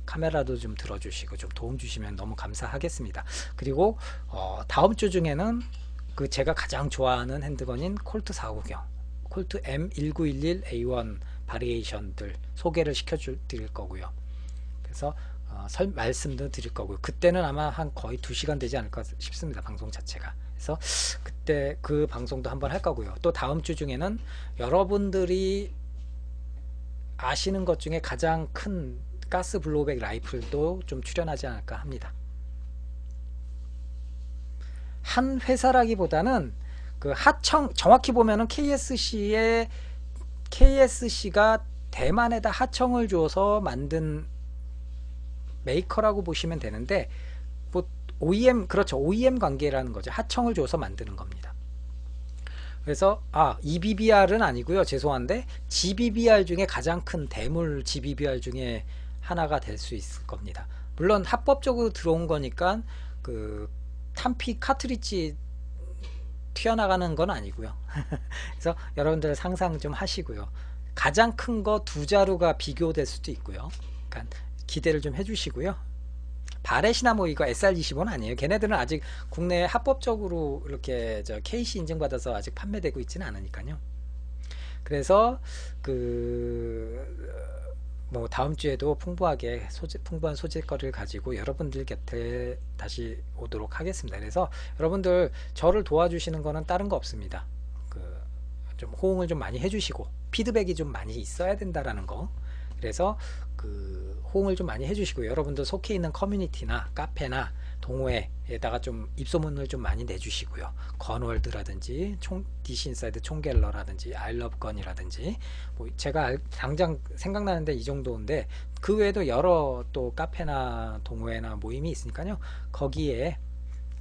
카메라도 좀 들어주시고 좀 도움 주시면 너무 감사하겠습니다. 그리고 다음 주 중에는 그 제가 가장 좋아하는 핸드건인 콜트 450, 콜트 M1911A1 바리에이션들 소개를 시켜 드릴 거고요. 그래서 말씀도 드릴 거고요. 그때는 아마 한 거의 2시간 되지 않을까 싶습니다. 방송 자체가. 그래서 그때 그 방송도 한번 할 거고요. 또 다음 주 중에는 여러분들이 아시는 것 중에 가장 큰 가스 블로우백 라이플도 좀 출연하지 않을까 합니다. 한 회사라기보다는 그 하청, 정확히 보면은 KSC가 대만에다 하청을 줘서 만든 메이커라고 보시면 되는데, 뭐 OEM, 그렇죠, OEM 관계라는 거죠. 하청을 줘서 만드는 겁니다. 그래서 EBBR은 아니고요, 죄송한데 GBBR 중에 가장 큰 대물 GBBR 중에 하나가 될 수 있을 겁니다. 물론 합법적으로 들어온 거니까 그 탄피 카트리지 튀어나가는 건 아니고요. 그래서 여러분들 상상 좀 하시고요. 가장 큰 거 두 자루가 비교될 수도 있고요. 그러니까 기대를 좀 해주시고요. 바렛이나 뭐 이거 SR25는 아니에요. 걔네들은 아직 국내에 합법적으로 이렇게 KC 인증받아서 아직 판매되고 있지는 않으니까요. 그래서 뭐 다음 주에도 풍부한 소재거리를 가지고 여러분들 곁에 다시 오도록 하겠습니다. 그래서 여러분들 저를 도와주시는 거는 다른 거 없습니다. 좀 호응을 좀 많이 해주시고 피드백이 좀 많이 있어야 된다라는 거. 그래서 호응을 좀 많이 해주시고, 여러분들 속해 있는 커뮤니티나 카페나 동호회에다가 좀 입소문을 좀 많이 내주시고요. 건월드라든지 DC인사이드 총갤러라든지 아이러브건이라든지 뭐 제가 당장 생각나는데 이 정도인데, 그 외에도 여러 또 카페나 동호회나 모임이 있으니까요. 거기에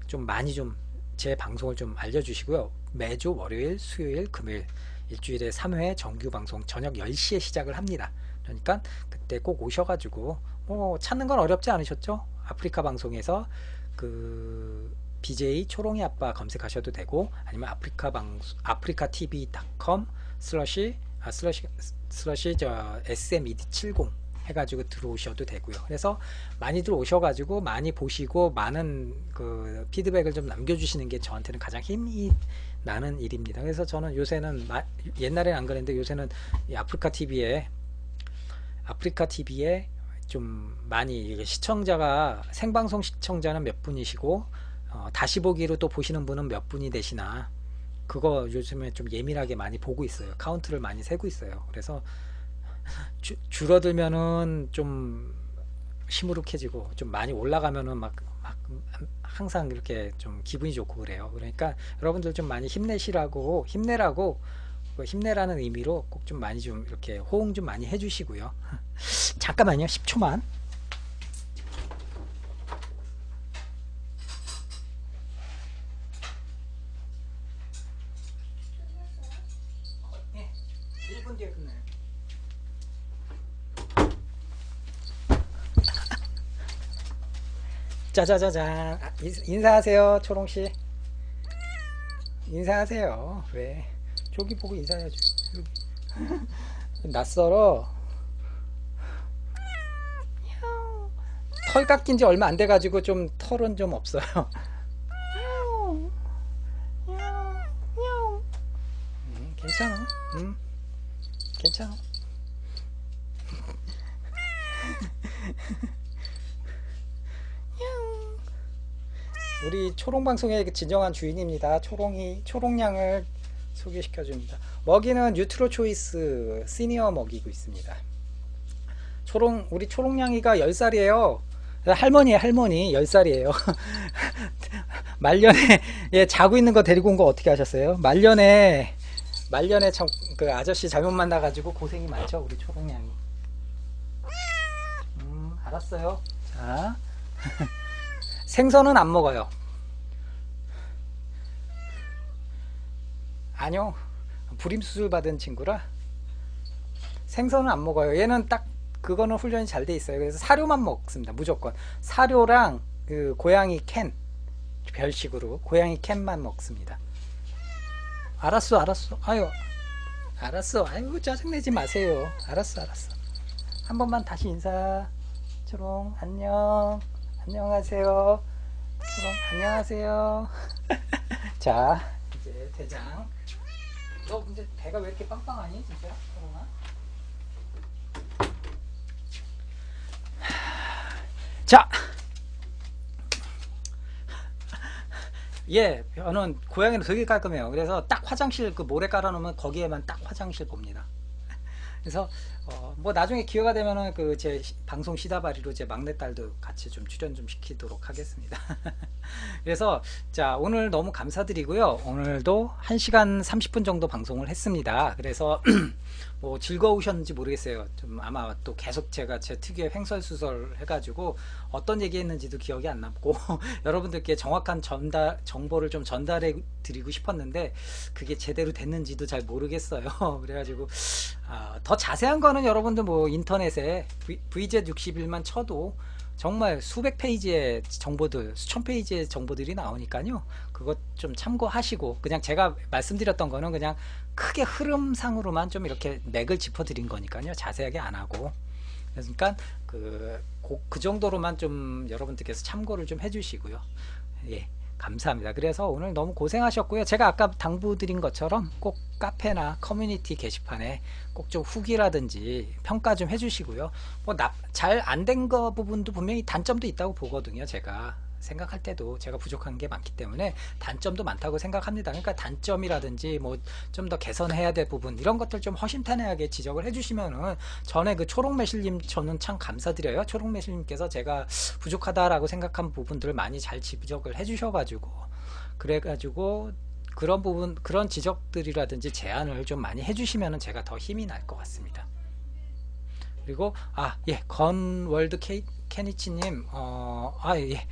좀 많이 좀 제 방송을 좀 알려주시고요. 매주 월요일, 수요일, 금요일 일주일에 3회 정규 방송 저녁 10시에 시작을 합니다. 그러니까 그때 꼭 오셔가지고 뭐 찾는 건 어렵지 않으셨죠? 아프리카 방송에서 BJ 초롱이 아빠 검색하셔도 되고, 아니면 africatv.com 슬러시 SMED70 해가지고 들어오셔도 되고요. 그래서 많이들 오셔가지고 많이 보시고 많은 피드백을 좀 남겨주시는 게 저한테는 가장 힘이 나는 일입니다. 그래서 저는 요새는 옛날에는 안 그랬는데 요새는 이 아프리카 TV에 좀 많이 시청자가, 생방송 시청자는 몇 분이시고 다시 보기로 또 보시는 분은 몇 분이 되시나, 그거 요즘에 좀 예민하게 많이 보고 있어요. 카운트를 많이 세고 있어요. 그래서 줄어들면은 좀 시무룩해지고, 좀 많이 올라가면은 막 항상 이렇게 좀 기분이 좋고 그래요. 그러니까 여러분들 좀 많이 힘내라는 의미로 꼭 좀 많이 좀 이렇게 호응 좀 많이 해주시고요. 잠깐만요, 10초만. 네, 1분 뒤에 끝나요. 짜자자잔. 인사하세요, 초롱씨. 인사하세요. 왜? 저기 보고 인사해야죠. 낯설어. 털 깎인 지 얼마 안 돼가지고 좀 털은 좀 없어요. 괜찮아. 괜찮아. 우리 초롱방송의 진정한 주인입니다. 초롱냥을 소개시켜줍니다. 먹이는 뉴트로 초이스 시니어 먹이고 있습니다. 우리 초롱냥이가 10살이에요. 할머니예요, 할머니. 10살이에요. 말년에, 자고 있는 거 데리고 온 거 어떻게 하셨어요? 말년에 참, 아저씨 잘못 만나가지고 고생이 많죠, 우리 초롱냥이. 알았어요. 자. 생선은 안 먹어요. 아니요, 불임수술 받은 친구라 생선은 안 먹어요. 얘는 딱 그거는 훈련이 잘 돼 있어요. 그래서 사료만 먹습니다. 무조건 사료랑 고양이 캔, 별식으로 고양이 캔만 먹습니다. 알았어. 아유, 짜증내지 마세요. 알았어. 한 번만 다시 인사. 초롱 안녕. 안녕하세요. 초롱 안녕하세요. 자, 이제 대장. 너 근데 배가 왜 이렇게 빵빵하니 진짜, 초롱아? 자, 예, 저는 고양이는 되게 깔끔해요. 그래서 딱 화장실 그 모래 깔아놓으면 거기에만 딱 화장실 봅니다. 그래서 뭐 나중에 기회가 되면은 그 제 방송 시다바리로 제 막내딸도 같이 좀 출연 좀 시키도록 하겠습니다. 그래서 자, 오늘 너무 감사드리고요. 오늘도 1시간 30분 정도 방송을 했습니다. 그래서 뭐 즐거우셨는지 모르겠어요. 좀 아마 또 계속 제가 제 특유의 횡설수설 해가지고 어떤 얘기했는지도 기억이 안 남고 여러분들께 정확한 정보를 좀 전달해 드리고 싶었는데 그게 제대로 됐는지도 잘 모르겠어요. 그래가지고 더 자세한 거는 여러분들 뭐 인터넷에 VZ61만 쳐도 정말 수백 페이지의 정보들, 수천 페이지의 정보들이 나오니까요. 그것 좀 참고하시고 그냥 제가 말씀드렸던 거는 그냥 크게 흐름상으로만 좀 이렇게 맥을 짚어드린 거니까요. 자세하게 안 하고. 그러니까 그 정도로만 좀 여러분들께서 참고를 좀 해주시고요. 예. 감사합니다. 그래서 오늘 너무 고생하셨고요. 제가 아까 당부드린 것처럼 꼭 카페나 커뮤니티 게시판에 꼭 좀 후기라든지 평가 좀 해주시고요. 뭐 잘 안 된 거 부분도 분명히 단점도 있다고 보거든요. 제가 생각할 때도 제가 부족한 게 많기 때문에 단점도 많다고 생각합니다. 그러니까 단점이라든지 뭐 좀 더 개선해야 될 부분 이런 것들 좀 허심탄회하게 지적을 해주시면은 전에 그 초록매실님 저는 참 감사드려요. 초록매실님께서 제가 부족하다라고 생각한 부분들을 많이 잘 지적을 해주셔가지고 그래가지고 그런 부분 그런 지적들이라든지 제안을 좀 많이 해주시면은 제가 더 힘이 날 것 같습니다. 그리고 예, 건월드 케니치님 예.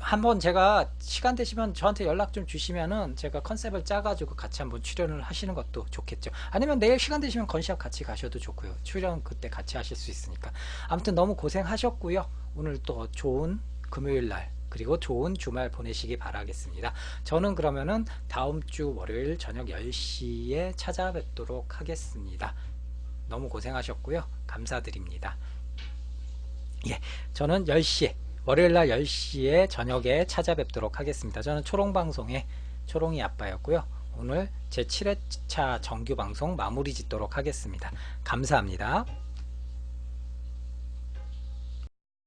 한번 제가 시간 되시면 저한테 연락 좀 주시면은 제가 컨셉을 짜가지고 같이 한번 출연을 하시는 것도 좋겠죠. 아니면 내일 시간 되시면 건시합 같이 가셔도 좋고요. 출연 그때 같이 하실 수 있으니까. 아무튼 너무 고생하셨고요. 오늘 또 좋은 금요일날 그리고 좋은 주말 보내시기 바라겠습니다. 저는 그러면은 다음 주 월요일 저녁 10시에 찾아뵙도록 하겠습니다. 너무 고생하셨고요. 감사드립니다. 예, 저는 10시에 월요일날 10시에 저녁에 찾아뵙도록 하겠습니다. 저는 초롱방송의 초롱이 아빠였고요. 오늘 제 7회차 정규방송 마무리 짓도록 하겠습니다. 감사합니다.